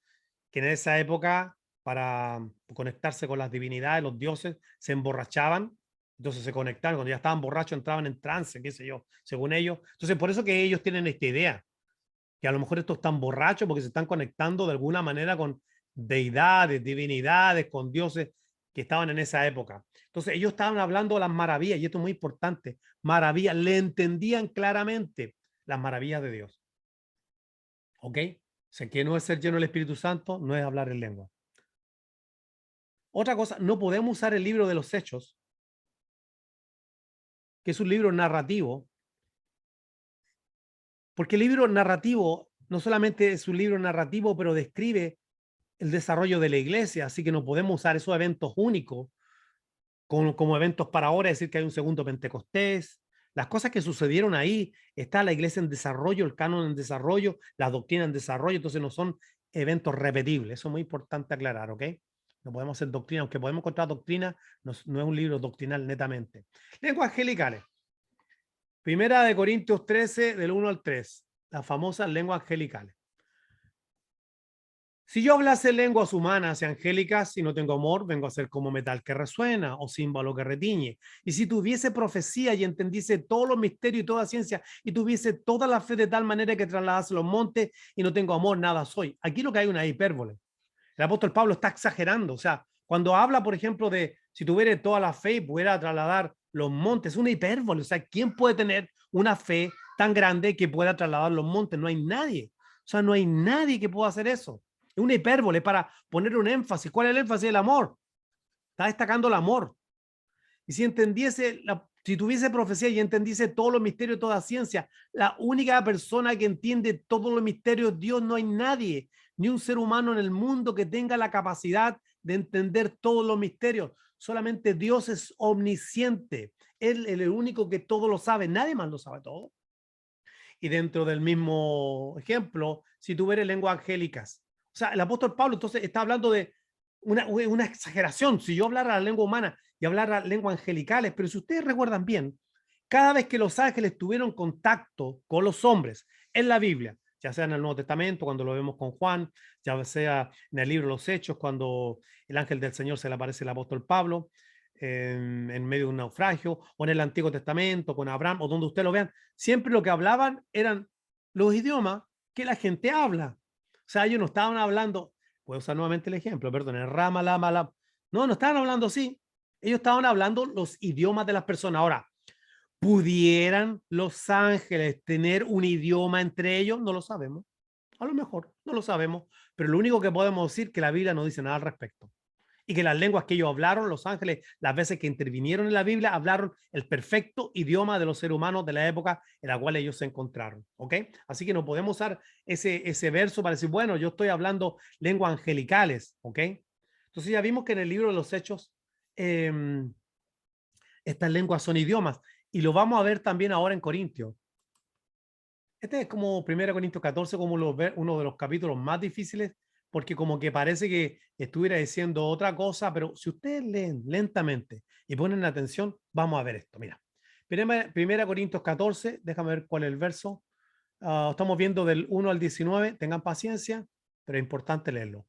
que en esa época, para conectarse con las divinidades, los dioses, se emborrachaban, entonces se conectaban, cuando ya estaban borrachos entraban en trance, qué sé yo, según ellos. Entonces, por eso que ellos tienen esta idea, que a lo mejor estos están borrachos porque se están conectando de alguna manera con deidades, divinidades, con dioses que estaban en esa época. Entonces ellos estaban hablando de las maravillas, y esto es muy importante, maravillas, le entendían claramente las maravillas de Dios. ¿Ok? O sea, que no es ser lleno del Espíritu Santo, no es hablar en lengua. Otra cosa, no podemos usar el libro de los Hechos, que es un libro narrativo, porque el libro narrativo no solamente es un libro narrativo, pero describe el desarrollo de la iglesia, así que no podemos usar esos eventos únicos como eventos para ahora, decir que hay un segundo Pentecostés, las cosas que sucedieron ahí, está la iglesia en desarrollo, el canon en desarrollo, la doctrina en desarrollo, entonces no son eventos repetibles, eso es muy importante aclarar, ¿ok? No podemos hacer doctrina, aunque podemos encontrar doctrina, no es un libro doctrinal netamente. Lenguas angelicales. Primera de Corintios 13, del 1 al 3, las famosas lenguas angelicales. Si yo hablase lenguas humanas y angélicas y no tengo amor, vengo a ser como metal que resuena o címbalo que retiñe. Y si tuviese profecía y entendiese todos los misterios y toda ciencia y tuviese toda la fe de tal manera que trasladase los montes y no tengo amor, nada soy. Aquí lo que hay una hipérbole. El apóstol Pablo está exagerando. O sea, cuando habla, por ejemplo, de si tuviera toda la fe y pudiera trasladar los montes, es una hipérbole. O sea, ¿quién puede tener una fe tan grande que pueda trasladar los montes? No hay nadie. O sea, no hay nadie que pueda hacer eso. Es una hipérbole para poner un énfasis. ¿Cuál es el énfasis? El amor. Está destacando el amor. Y si entendiese, si tuviese profecía y entendiese todos los misterios, toda ciencia, la única persona que entiende todos los misterios es Dios. No hay nadie, ni un ser humano en el mundo que tenga la capacidad de entender todos los misterios. Solamente Dios es omnisciente. Él es el único que todo lo sabe. Nadie más lo sabe todo. Y dentro del mismo ejemplo, si tuviera lenguas angélicas. O sea, el apóstol Pablo entonces está hablando de una exageración. Si yo hablara la lengua humana y hablara lenguas angelicales, pero si ustedes recuerdan bien, cada vez que los ángeles tuvieron contacto con los hombres en la Biblia, ya sea en el Nuevo Testamento, cuando lo vemos con Juan, ya sea en el libro de los Hechos, cuando el ángel del Señor se le aparece al apóstol Pablo en medio de un naufragio, o en el Antiguo Testamento con Abraham, o donde ustedes lo vean, siempre lo que hablaban eran los idiomas que la gente habla. O sea, ellos no estaban hablando, voy a usar nuevamente el ejemplo, perdón, el rama, lama, la. No, no estaban hablando así. Ellos estaban hablando los idiomas de las personas. Ahora, ¿pudieran los ángeles tener un idioma entre ellos? No lo sabemos. A lo mejor, no lo sabemos. Pero lo único que podemos decir es que la Biblia no dice nada al respecto. Y que las lenguas que ellos hablaron, los ángeles, las veces que intervinieron en la Biblia, hablaron el perfecto idioma de los seres humanos de la época en la cual ellos se encontraron. ¿Ok? Así que no podemos usar ese verso para decir, bueno, yo estoy hablando lenguas angelicales. ¿Ok? Entonces ya vimos que en el libro de los Hechos estas lenguas son idiomas y lo vamos a ver también ahora en Corintios. Este es como 1 Corintios 14, como uno de los capítulos más difíciles, porque como que parece que estuviera diciendo otra cosa, pero si ustedes leen lentamente y ponen atención, vamos a ver esto. Mira, 1 Corintios 14, déjame ver cuál es el verso. Estamos viendo del 1 al 19, tengan paciencia, pero es importante leerlo.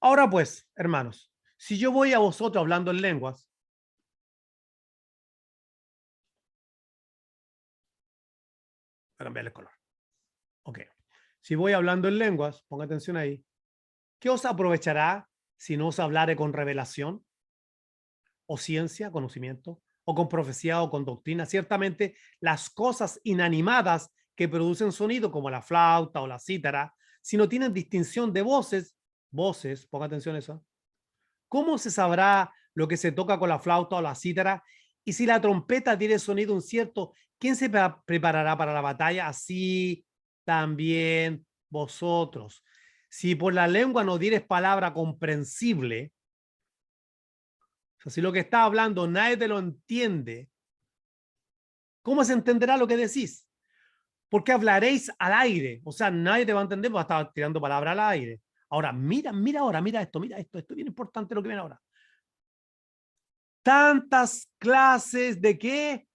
Ahora pues, hermanos, si yo voy a vosotros hablando en lenguas, para cambiar el color. Ok. Si voy hablando en lenguas, ponga atención ahí. ¿Qué os aprovechará si no os hablare con revelación o ciencia, conocimiento, o con profecía o con doctrina? Ciertamente las cosas inanimadas que producen sonido, como la flauta o la cítara, si no tienen distinción de voces, ponga atención a eso. ¿Cómo se sabrá lo que se toca con la flauta o la cítara? Y si la trompeta tiene sonido incierto, ¿quién se preparará para la batalla? Así también vosotros. Si por la lengua no dieres palabra comprensible, o sea, si lo que está hablando nadie te lo entiende, ¿cómo se entenderá lo que decís? Porque hablaréis al aire, o sea, nadie te va a entender porque estar tirando palabras al aire. Ahora, mira ahora, mira esto es bien importante lo que viene ahora. Tantas clases de qué,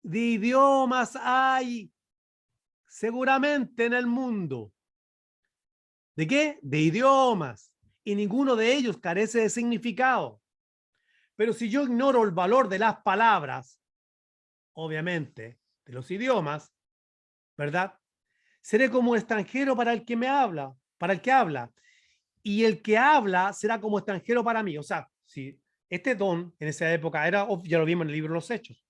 de idiomas hay seguramente en el mundo. ¿De qué? De idiomas. Y ninguno de ellos carece de significado. Pero si yo ignoro el valor de las palabras, obviamente, de los idiomas, ¿verdad? Seré como extranjero para el que me habla, para el que habla. Y el que habla será como extranjero para mí. O sea, si este don en esa época era, ya lo vimos en el libro de los Hechos,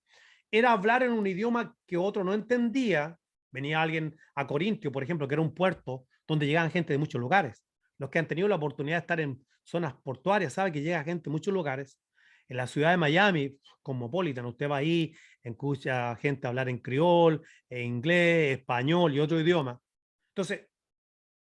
era hablar en un idioma que otro no entendía. Venía alguien a Corintio, por ejemplo, que era un puerto donde llegaban gente de muchos lugares. Los que han tenido la oportunidad de estar en zonas portuarias saben que llega gente de muchos lugares. En la ciudad de Miami, Cosmopolitan, usted va ahí, escucha gente hablar en criol, en inglés, español y otro idioma. Entonces,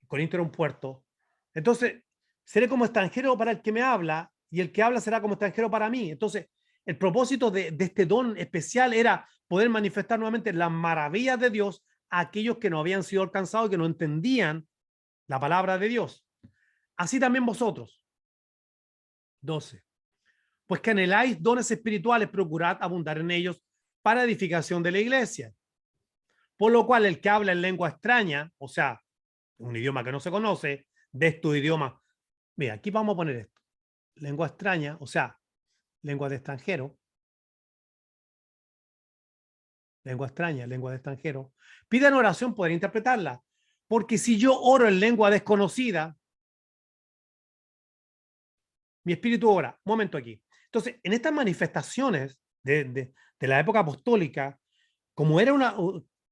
Corinto era un puerto. Entonces, seré como extranjero para el que me habla y el que habla será como extranjero para mí. Entonces, el propósito de este don especial era poder manifestar nuevamente las maravillas de Dios a aquellos que no habían sido alcanzados y que no entendían la palabra de Dios. Así también vosotros. 12. Pues que anheláis dones espirituales, procurad abundar en ellos para edificación de la iglesia. Por lo cual, el que habla en lengua extraña, o sea, un idioma que no se conoce, de tu idioma. Mira, aquí vamos a poner esto. Lengua extraña, o sea, lengua de extranjero. Lengua extraña, lengua de extranjero. Pidan oración, poder interpretarla. Porque si yo oro en lengua desconocida, mi espíritu ora. Un momento aquí. Entonces, en estas manifestaciones de la época apostólica, como era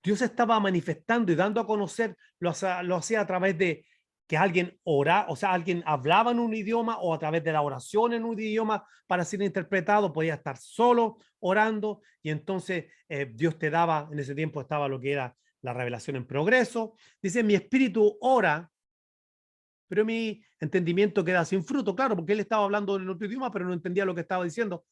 Dios estaba manifestando y dando a conocer, lo hacía a través de que alguien o sea, alguien hablaba en un idioma o a través de la oración en un idioma para ser interpretado, podía estar solo orando y entonces Dios te daba, en ese tiempo estaba lo que era la revelación en progreso. Dice, mi espíritu ora, pero mi entendimiento queda sin fruto, claro, porque él estaba hablando en otro idioma, pero no entendía lo que estaba diciendo.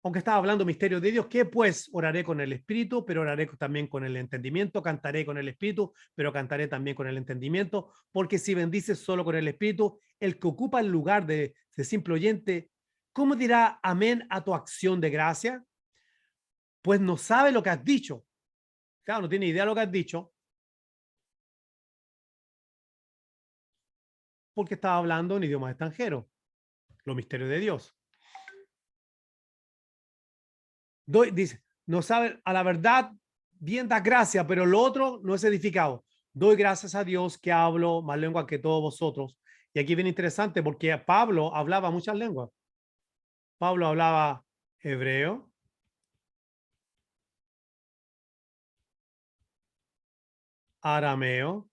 aunque estaba hablando misterio de Dios, que pues oraré con el espíritu, pero oraré también con el entendimiento, cantaré con el espíritu, pero cantaré también con el entendimiento, porque si bendices solo con el espíritu, el que ocupa el lugar de simple oyente, ¿cómo dirá amén a tu acción de gracia? Pues no sabe lo que has dicho. Claro, no tiene idea de lo que has dicho, porque estaba hablando en idioma extranjero, los misterios de Dios. Dice, no sabe, a la verdad, bien da gracia, pero lo otro no es edificado. Doy gracias a Dios que hablo más lengua que todos vosotros. Y aquí viene interesante porque Pablo hablaba muchas lenguas. Pablo hablaba hebreo, arameo,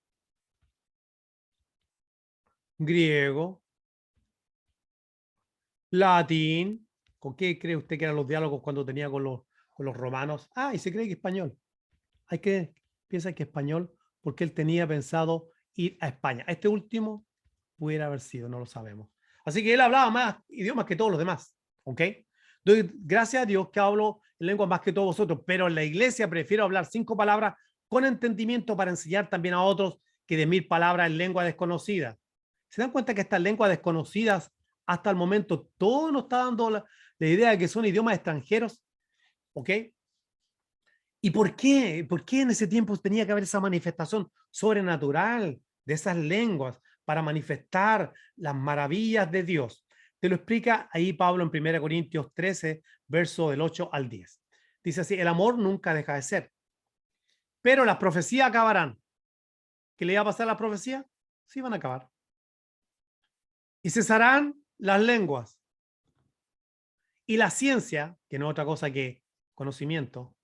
griego, latín. ¿Con qué cree usted que eran los diálogos cuando tenía con los romanos? Ah, y se cree que español. Hay que, piensa que español, porque él tenía pensado ir a España. Este último pudiera haber sido, no lo sabemos. Así que él hablaba más idiomas que todos los demás. ¿Ok? Doy gracias a Dios que hablo en lengua más que todos vosotros, pero en la iglesia prefiero hablar 5 palabras con entendimiento para enseñar también a otros que de 1000 palabras en lengua desconocida. ¿Se dan cuenta que estas lenguas desconocidas hasta el momento todo nos está dando la idea de que son idiomas extranjeros? ¿Ok? ¿Y por qué? ¿Por qué en ese tiempo tenía que haber esa manifestación sobrenatural de esas lenguas para manifestar las maravillas de Dios? Te lo explica ahí Pablo en 1 Corintios 13, verso del 8 al 10. Dice así, el amor nunca deja de ser, pero las profecías acabarán. ¿Qué le iba a pasar a las profecías? Sí, van a acabar. Y cesarán las lenguas. Y la ciencia, que no es otra cosa que conocimiento,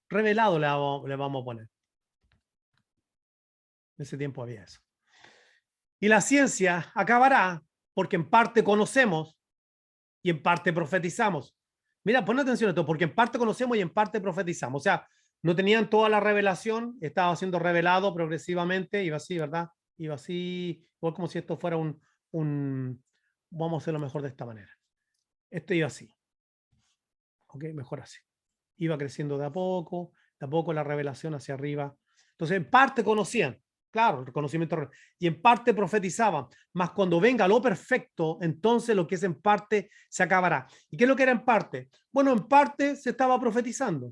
revelado le vamos a poner. En ese tiempo había eso. Y la ciencia acabará porque en parte conocemos y en parte profetizamos. Mira, pon atención a esto, porque en parte conocemos y en parte profetizamos. O sea, no tenían toda la revelación, estaba siendo revelado progresivamente, iba así, ¿verdad? Iba así, igual como si esto fuera vamos a hacerlo mejor de esta manera. Esto iba así, ¿ok? Mejor así. Iba creciendo de a poco la revelación hacia arriba. Entonces, en parte conocían, claro, el conocimiento, y en parte profetizaban, mas cuando venga lo perfecto, entonces lo que es en parte se acabará. ¿Y qué es lo que era en parte? Bueno, en parte se estaba profetizando,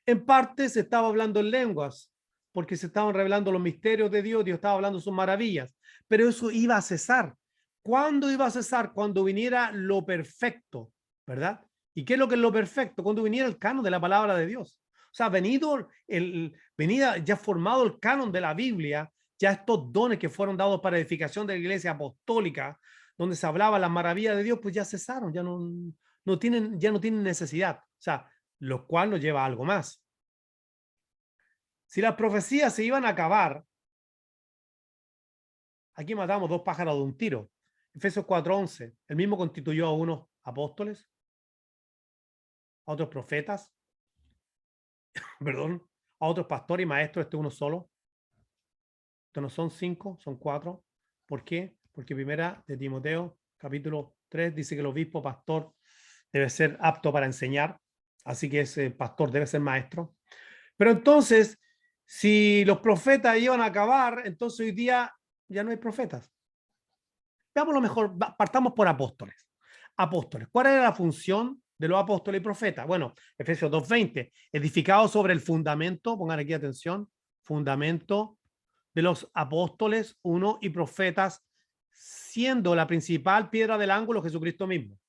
en parte se estaba hablando en lenguas, porque se estaban revelando los misterios de Dios, Dios estaba hablando sus maravillas, pero eso iba a cesar. ¿Cuándo iba a cesar? Cuando viniera lo perfecto, ¿verdad? ¿Y qué es lo que es lo perfecto? Cuando viniera el canon de la palabra de Dios. O sea, venida ya formado el canon de la Biblia, ya estos dones que fueron dados para edificación de la iglesia apostólica, donde se hablaba las maravillas de Dios, pues ya cesaron, ya no tienen necesidad. O sea, lo cual nos lleva a algo más. Si las profecías se iban a acabar, aquí matamos 2 pájaros de un tiro. Efesios 4:11, el mismo constituyó a unos apóstoles, a otros profetas, perdón, a otros pastores y maestros, uno solo. Estos no son 5, son 4. ¿Por qué? Porque primera de Timoteo, capítulo 3, dice que el obispo pastor debe ser apto para enseñar, así que ese pastor debe ser maestro. Pero entonces, si los profetas iban a acabar, entonces hoy día ya no hay profetas. Veamos lo mejor, partamos por apóstoles. Apóstoles, ¿cuál era la función de los apóstoles y profetas? Bueno, Efesios 2:20, edificado sobre el fundamento, pongan aquí atención, fundamento de los apóstoles, uno y profetas, siendo la principal piedra del ángulo Jesucristo mismo.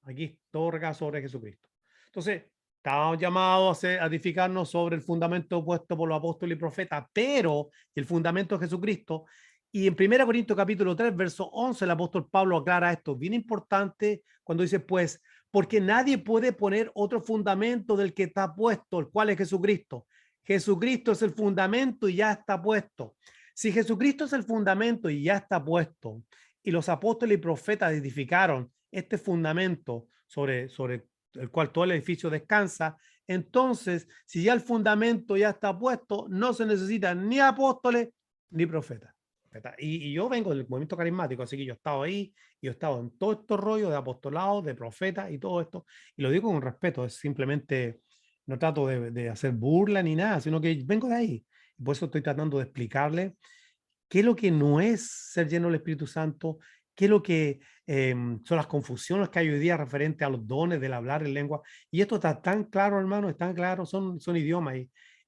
Aquí todo recae sobre Jesucristo. Entonces, estábamos llamados a edificarnos sobre el fundamento puesto por los apóstoles y profetas, pero el fundamento es Jesucristo. Y en 1 Corintios capítulo 3, verso 11, el apóstol Pablo aclara esto, bien importante, cuando dice, pues, porque nadie puede poner otro fundamento del que está puesto, el cual es Jesucristo. Jesucristo es el fundamento y ya está puesto. Si Jesucristo es el fundamento y ya está puesto, y los apóstoles y profetas edificaron este fundamento sobre el cual todo el edificio descansa, entonces, si ya el fundamento ya está puesto, no se necesitan ni apóstoles ni profetas. Y yo vengo del movimiento carismático, así que yo he estado ahí, y yo he estado en todo estos rollos de apostolado, de profeta y todo esto, y lo digo con respeto, es simplemente, no trato de hacer burla ni nada, sino que vengo de ahí. Por eso estoy tratando de explicarle qué es lo que no es ser lleno del Espíritu Santo, qué es lo que son las confusiones que hay hoy día referente a los dones del hablar en lengua. Y esto está tan claro, hermano, es tan claro, son idiomas.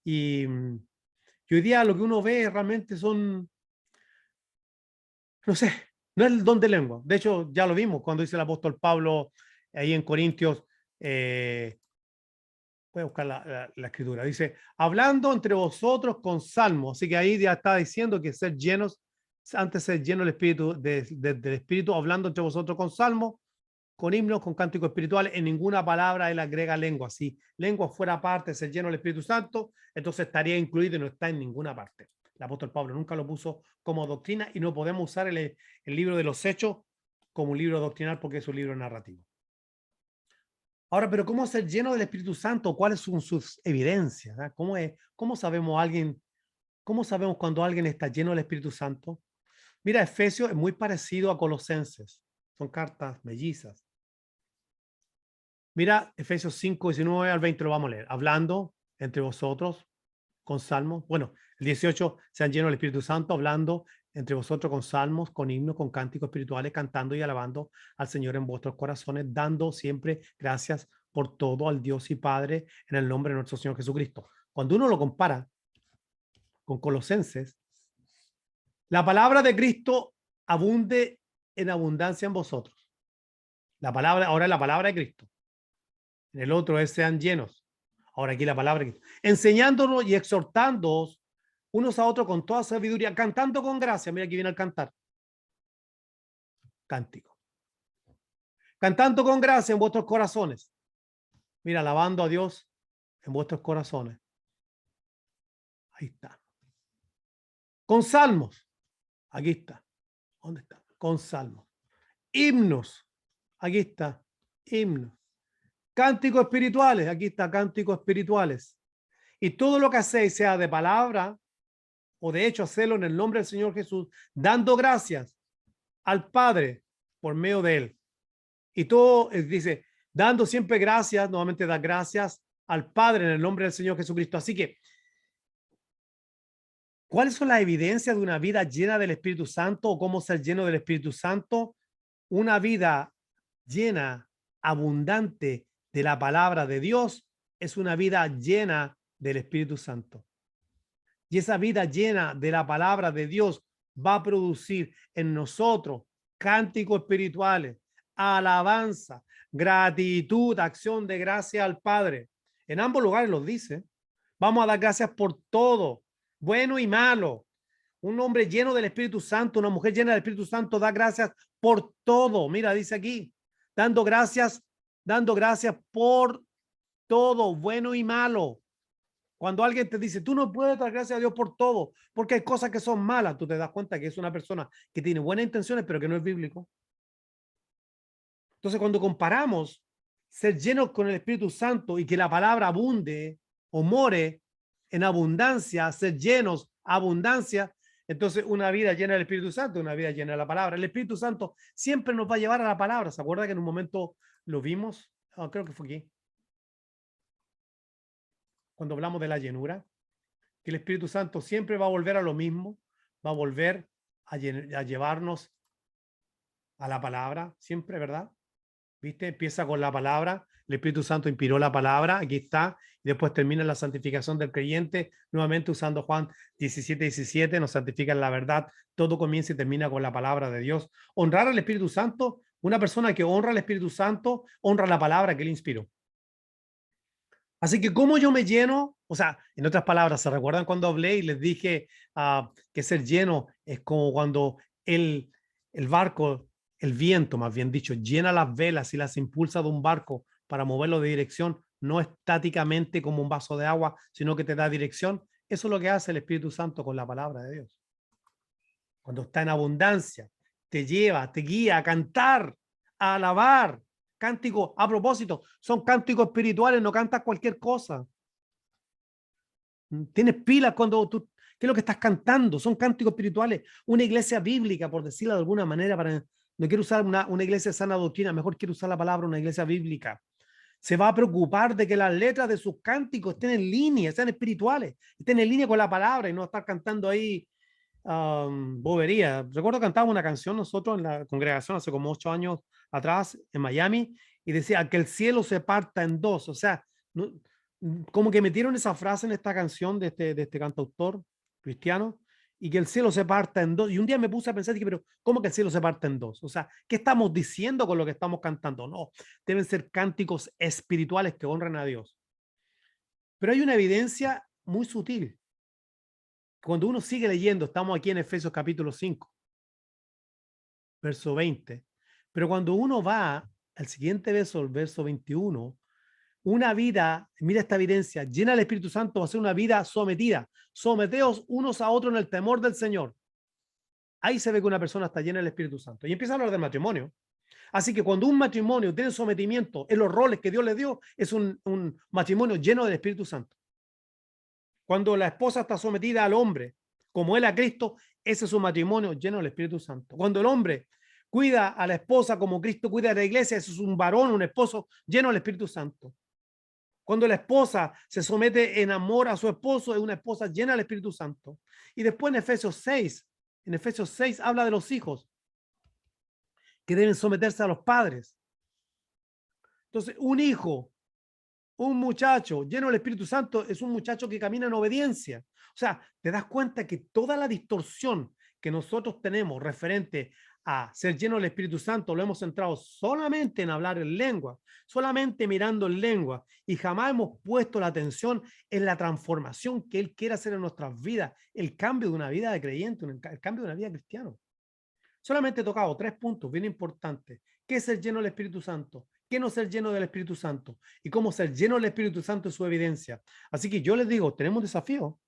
Y hoy día lo que uno ve realmente son, no sé, no es el don de lengua. De hecho, ya lo vimos cuando dice el apóstol Pablo ahí en Corintios, voy a buscar la escritura, dice, hablando entre vosotros con salmos. Así que ahí ya está diciendo que ser llenos, antes ser lleno del Espíritu, del Espíritu, hablando entre vosotros con salmos, con himnos, con cánticos espirituales. En ninguna palabra él agrega lengua. Si lengua fuera parte de ser lleno del Espíritu Santo, entonces estaría incluido y no está en ninguna parte. El apóstol Pablo nunca lo puso como doctrina y no podemos usar el libro de los Hechos como un libro doctrinal porque es un libro narrativo. Ahora, pero ¿cómo ser lleno del Espíritu Santo? ¿Cuáles son sus evidencias? ¿Cómo sabemos cómo sabemos cuando alguien está lleno del Espíritu Santo? Mira, Efesios es muy parecido a Colosenses. Son cartas mellizas. Mira, Efesios 5, 19 al 20 lo vamos a leer. Hablando entre vosotros con salmos. Bueno, el 18, sean llenos del Espíritu Santo, hablando entre vosotros con salmos, con himnos, con cánticos espirituales, cantando y alabando al Señor en vuestros corazones, dando siempre gracias por todo al Dios y Padre en el nombre de nuestro Señor Jesucristo. Cuando uno lo compara con Colosenses, la palabra de Cristo abunde en abundancia en vosotros. La palabra, ahora es la palabra de Cristo. En el otro es sean llenos. Ahora aquí la palabra de Cristo. Enseñándonos y exhortándoos unos a otros con toda sabiduría, cantando con gracia. Mira, aquí viene el cantar. Cántico. Cantando con gracia en vuestros corazones. Mira, alabando a Dios en vuestros corazones. Ahí está. Con salmos. Aquí está. ¿Dónde está? Con salmos. Himnos. Aquí está. Himnos. Cánticos espirituales. Aquí está. Cánticos espirituales. Y todo lo que hacéis, sea de palabra o de hecho, hacerlo en el nombre del Señor Jesús, dando gracias al Padre por medio de él. Y todo dice, dando siempre gracias, nuevamente da gracias al Padre en el nombre del Señor Jesucristo. Así que, ¿cuáles son las evidencias de una vida llena del Espíritu Santo o cómo ser lleno del Espíritu Santo? Una vida llena, abundante de la palabra de Dios es una vida llena del Espíritu Santo. Y esa vida llena de la palabra de Dios va a producir en nosotros cánticos espirituales, alabanza, gratitud, acción de gracia al Padre. En ambos lugares los dice. Vamos a dar gracias por todo, bueno y malo. Un hombre lleno del Espíritu Santo, una mujer llena del Espíritu Santo da gracias por todo. Mira, dice aquí, dando gracias por todo, bueno y malo. Cuando alguien te dice, tú no puedes dar gracias a Dios por todo, porque hay cosas que son malas, tú te das cuenta que es una persona que tiene buenas intenciones, pero que no es bíblico. Entonces, cuando comparamos ser llenos con el Espíritu Santo y que la palabra abunde o more en abundancia, ser llenos, abundancia, entonces una vida llena del Espíritu Santo, una vida llena de la palabra. El Espíritu Santo siempre nos va a llevar a la palabra. ¿Se acuerda que en un momento lo vimos? Oh, creo que fue aquí. Cuando hablamos de la llenura, que el Espíritu Santo siempre va a volver a lo mismo, va a volver a llevarnos a la palabra, siempre, ¿verdad? ¿Viste? Empieza con la palabra, el Espíritu Santo inspiró la palabra, aquí está, y después termina la santificación del creyente, nuevamente usando Juan 17:17, nos santifica en la verdad, todo comienza y termina con la palabra de Dios. Honrar al Espíritu Santo, una persona que honra al Espíritu Santo, honra la palabra que él inspiró. Así que, ¿cómo yo me lleno? O sea, en otras palabras, ¿se recuerdan cuando hablé y les dije que ser lleno es como cuando el barco, el viento, más bien dicho, llena las velas y las impulsa de un barco para moverlo de dirección, no estáticamente como un vaso de agua, sino que te da dirección? Eso es lo que hace el Espíritu Santo con la palabra de Dios. Cuando está en abundancia, te lleva, te guía a cantar, a alabar. Cánticos, a propósito, son cánticos espirituales, no cantas cualquier cosa. Tienes pilas cuando tú ¿Qué es lo que estás cantando? Son cánticos espirituales. Una iglesia bíblica, por decirlo de alguna manera, no quiero usar una iglesia de sana doctrina, mejor quiero usar la palabra una iglesia bíblica. Se va a preocupar de que las letras de sus cánticos estén en línea, sean espirituales, estén en línea con la palabra y no estar cantando ahí bobería. Recuerdo que cantábamos una canción nosotros en la congregación hace como 8 años atrás en Miami y decía que el cielo se parta en dos. O sea, no, como que metieron esa frase en esta canción de este cantautor cristiano y que el cielo se parta en dos. Y un día me puse a pensar, dije, pero ¿cómo que el cielo se parte en dos? O sea, ¿qué estamos diciendo con lo que estamos cantando? No, deben ser cánticos espirituales que honren a Dios. Pero hay una evidencia muy sutil. Cuando uno sigue leyendo, estamos aquí en Efesios capítulo 5, verso 20, pero cuando uno va al siguiente verso, el verso 21, una vida, mira esta evidencia, llena del Espíritu Santo va a ser una vida sometida. Someteos unos a otros en el temor del Señor. Ahí se ve que una persona está llena del Espíritu Santo. Y empieza a hablar del matrimonio. Así que cuando un matrimonio tiene sometimiento en los roles que Dios le dio, es un matrimonio lleno del Espíritu Santo. Cuando la esposa está sometida al hombre, como él a Cristo, ese es un matrimonio lleno del Espíritu Santo. Cuando el hombre cuida a la esposa como Cristo cuida a la iglesia, ese es un varón, un esposo lleno del Espíritu Santo. Cuando la esposa se somete en amor a su esposo, es una esposa llena del Espíritu Santo. Y después en Efesios 6 habla de los hijos que deben someterse a los padres. Entonces, un hijo, un muchacho lleno del Espíritu Santo es un muchacho que camina en obediencia. O sea, te das cuenta que toda la distorsión que nosotros tenemos referente a ser lleno del Espíritu Santo lo hemos centrado solamente en hablar en lengua, solamente mirando en lengua y jamás hemos puesto la atención en la transformación que Él quiere hacer en nuestras vidas, el cambio de una vida de creyente, el cambio de una vida de cristiano. Solamente he tocado 3 puntos bien importantes. ¿Qué es ser lleno del Espíritu Santo? ¿Qué no ser lleno del Espíritu Santo? Y cómo ser lleno del Espíritu Santo es su evidencia. Así que yo les digo, tenemos un desafío.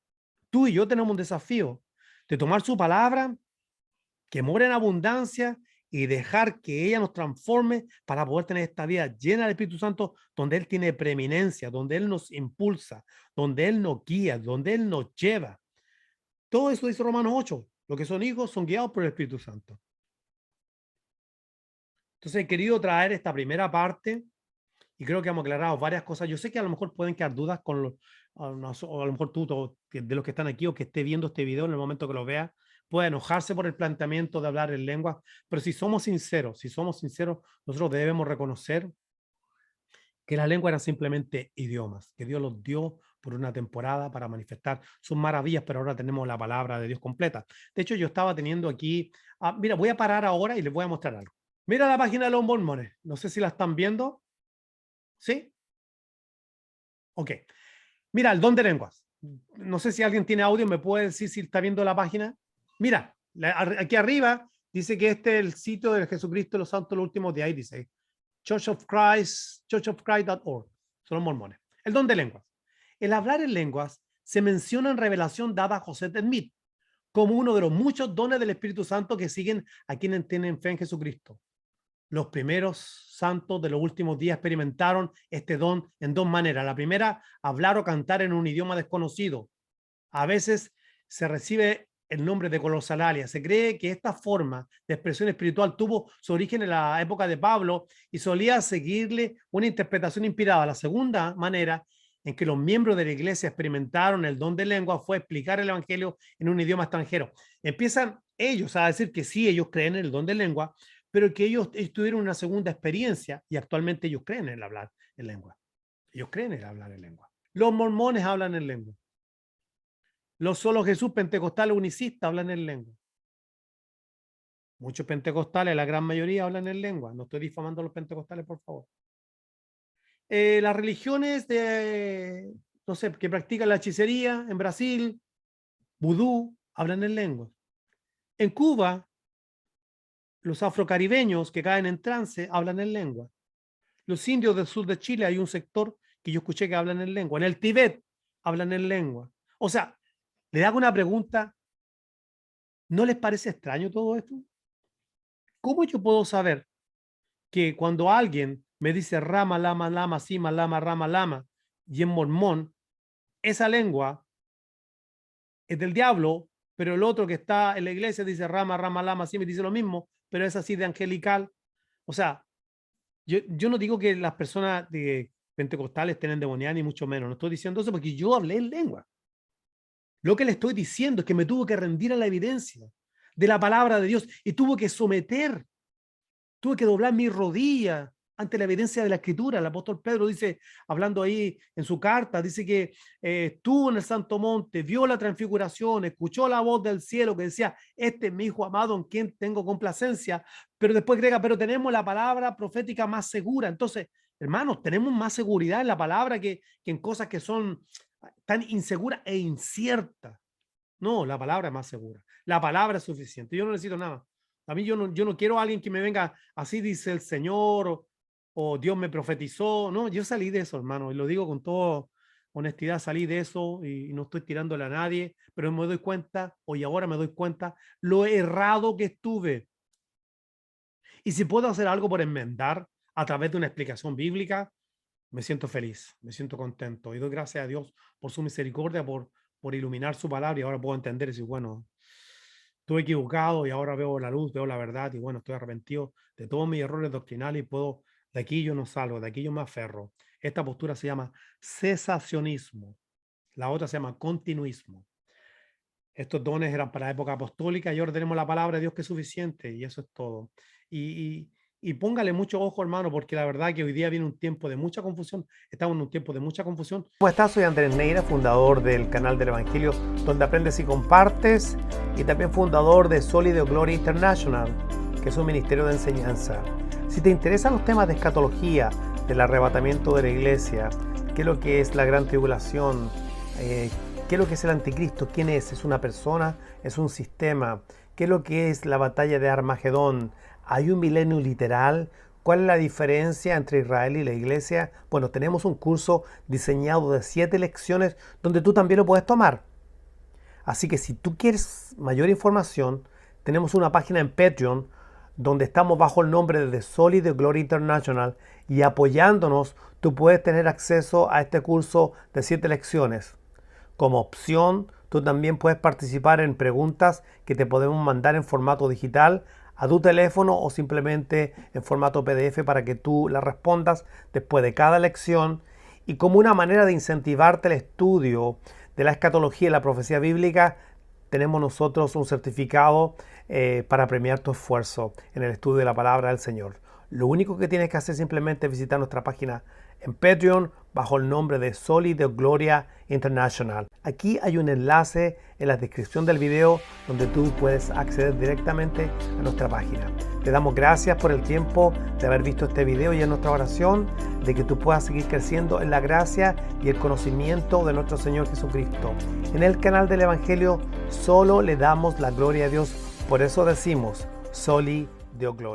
Tú y yo tenemos un desafío de tomar su palabra, que mora en abundancia y dejar que ella nos transforme para poder tener esta vida llena del Espíritu Santo, donde Él tiene preeminencia, donde Él nos impulsa, donde Él nos guía, donde Él nos lleva. Todo eso dice Romanos 8. Los que son hijos son guiados por el Espíritu Santo. Entonces he querido traer esta primera parte y creo que hemos aclarado varias cosas. Yo sé que a lo mejor pueden quedar dudas con los, o a lo mejor tú de los que están aquí o que esté viendo este video en el momento que lo vea, puede enojarse por el planteamiento de hablar en lengua, pero si somos sinceros, nosotros debemos reconocer que las lenguas eran simplemente idiomas, que Dios los dio por una temporada para manifestar sus maravillas, pero ahora tenemos la palabra de Dios completa. De hecho, yo estaba teniendo aquí, mira, voy a parar ahora y les voy a mostrar algo. Mira la página de los mormones, no sé si la están viendo, ¿sí? Ok. Mira, el don de lenguas. No sé si alguien tiene audio, me puede decir si está viendo la página. Mira, aquí arriba dice que este es el sitio de Jesucristo de los Santos los últimos días. Ahí dice churchofchrist.org. Son los mormones. El don de lenguas. El hablar en lenguas se menciona en revelación dada a José Smith como uno de los muchos dones del Espíritu Santo que siguen a quienes tienen fe en Jesucristo. Los primeros santos de los últimos días experimentaron este don en dos maneras. La primera, hablar o cantar en un idioma desconocido. A veces se recibe el nombre de colosalalia. Se cree que esta forma de expresión espiritual tuvo su origen en la época de Pablo y solía seguirle una interpretación inspirada. La segunda manera en que los miembros de la iglesia experimentaron el don de lengua fue explicar el evangelio en un idioma extranjero. Empiezan ellos a decir que sí, ellos creen en el don de lengua, pero que ellos tuvieron una segunda experiencia y actualmente ellos creen en el hablar en lengua. Ellos creen en el hablar en lengua. Los mormones hablan en lengua. Los solo Jesús pentecostales unicistas hablan en lengua. Muchos pentecostales, la gran mayoría, hablan en lengua. No estoy difamando a los pentecostales, por favor. Las religiones no sé, que practican la hechicería en Brasil, vudú, hablan en lengua. En Cuba, los afrocaribeños que caen en trance hablan en lengua. Los indios del sur de Chile, hay un sector que yo escuché que hablan en lengua. En el Tíbet hablan en lengua. O sea, le hago una pregunta. ¿No les parece extraño todo esto? ¿Cómo yo puedo saber que cuando alguien me dice rama, lama, lama, sima, lama, rama, lama, y en mormón, esa lengua es del diablo, pero el otro que está en la iglesia dice rama, rama, lama, siempre dice lo mismo, pero es así de angelical. O sea, yo no digo que las personas de pentecostales estén endemoniadas, ni mucho menos. No estoy diciendo eso porque yo hablé en lengua. Lo que le estoy diciendo es que me tuvo que rendir a la evidencia de la palabra de Dios y tuve que someter, tuve que doblar mi rodilla ante la evidencia de la escritura. El apóstol Pedro dice, hablando ahí en su carta, dice que estuvo en el Santo Monte, vio la transfiguración, escuchó la voz del cielo que decía, este es mi hijo amado en quien tengo complacencia, pero después agrega, pero tenemos la palabra profética más segura. Entonces, hermanos, tenemos más seguridad en la palabra que en cosas que son tan inseguras e inciertas. No, la palabra es más segura. La palabra es suficiente. Yo no necesito nada. A mí yo no quiero a alguien que me venga, así dice el Señor, o Dios me profetizó. No, yo salí de eso, hermano, y lo digo con toda honestidad, salí de eso y no estoy tirándole a nadie, pero me doy cuenta, hoy ahora me doy cuenta, lo errado que estuve. Y si puedo hacer algo por enmendar a través de una explicación bíblica, me siento feliz, me siento contento y doy gracias a Dios por su misericordia, por iluminar su palabra y ahora puedo entender y decir, bueno, estuve equivocado y ahora veo la luz, veo la verdad y bueno, estoy arrepentido de todos mis errores doctrinales y puedo, de aquí yo no salgo, de aquí yo me aferro. Esta postura se llama cesacionismo, la otra se llama continuismo. Estos dones eran para la época apostólica y ahora tenemos la palabra de Dios que es suficiente y eso es todo. Y póngale mucho ojo, hermano, porque la verdad que hoy día viene un tiempo de mucha confusión. Estamos en un tiempo de mucha confusión. ¿Cómo estás? Soy Andrés Neira, fundador del canal del Evangelio, donde aprendes y compartes, y también fundador de Soli Deo Gloria International, que es un ministerio de enseñanza. Si te interesan los temas de escatología, del arrebatamiento de la iglesia, qué es lo que es la gran tribulación, ¿qué es lo que es el anticristo? ¿Quién es? ¿Es una persona? ¿Es un sistema? ¿Qué es lo que es la batalla de Armagedón? ¿Hay un milenio literal? ¿Cuál es la diferencia entre Israel y la iglesia? Bueno, tenemos un curso diseñado de 7 lecciones donde tú también lo puedes tomar. Así que si tú quieres mayor información, tenemos una página en Patreon donde estamos bajo el nombre de Soli Deo Gloria International y apoyándonos tú puedes tener acceso a este curso de 7 lecciones. Como opción, tú también puedes participar en preguntas que te podemos mandar en formato digital a tu teléfono o simplemente en formato PDF para que tú las respondas después de cada lección. Y como una manera de incentivarte el estudio de la escatología y la profecía bíblica, tenemos nosotros un certificado para premiar tu esfuerzo en el estudio de la palabra del Señor. Lo único que tienes que hacer simplemente es visitar nuestra página en Patreon bajo el nombre de Soli Deo Gloria International. Aquí hay un enlace en la descripción del video donde tú puedes acceder directamente a nuestra página. Te damos gracias por el tiempo de haber visto este video y es nuestra oración de que tú puedas seguir creciendo en la gracia y el conocimiento de nuestro Señor Jesucristo. En el canal del Evangelio solo le damos la gloria a Dios, por eso decimos Soli Deo Gloria.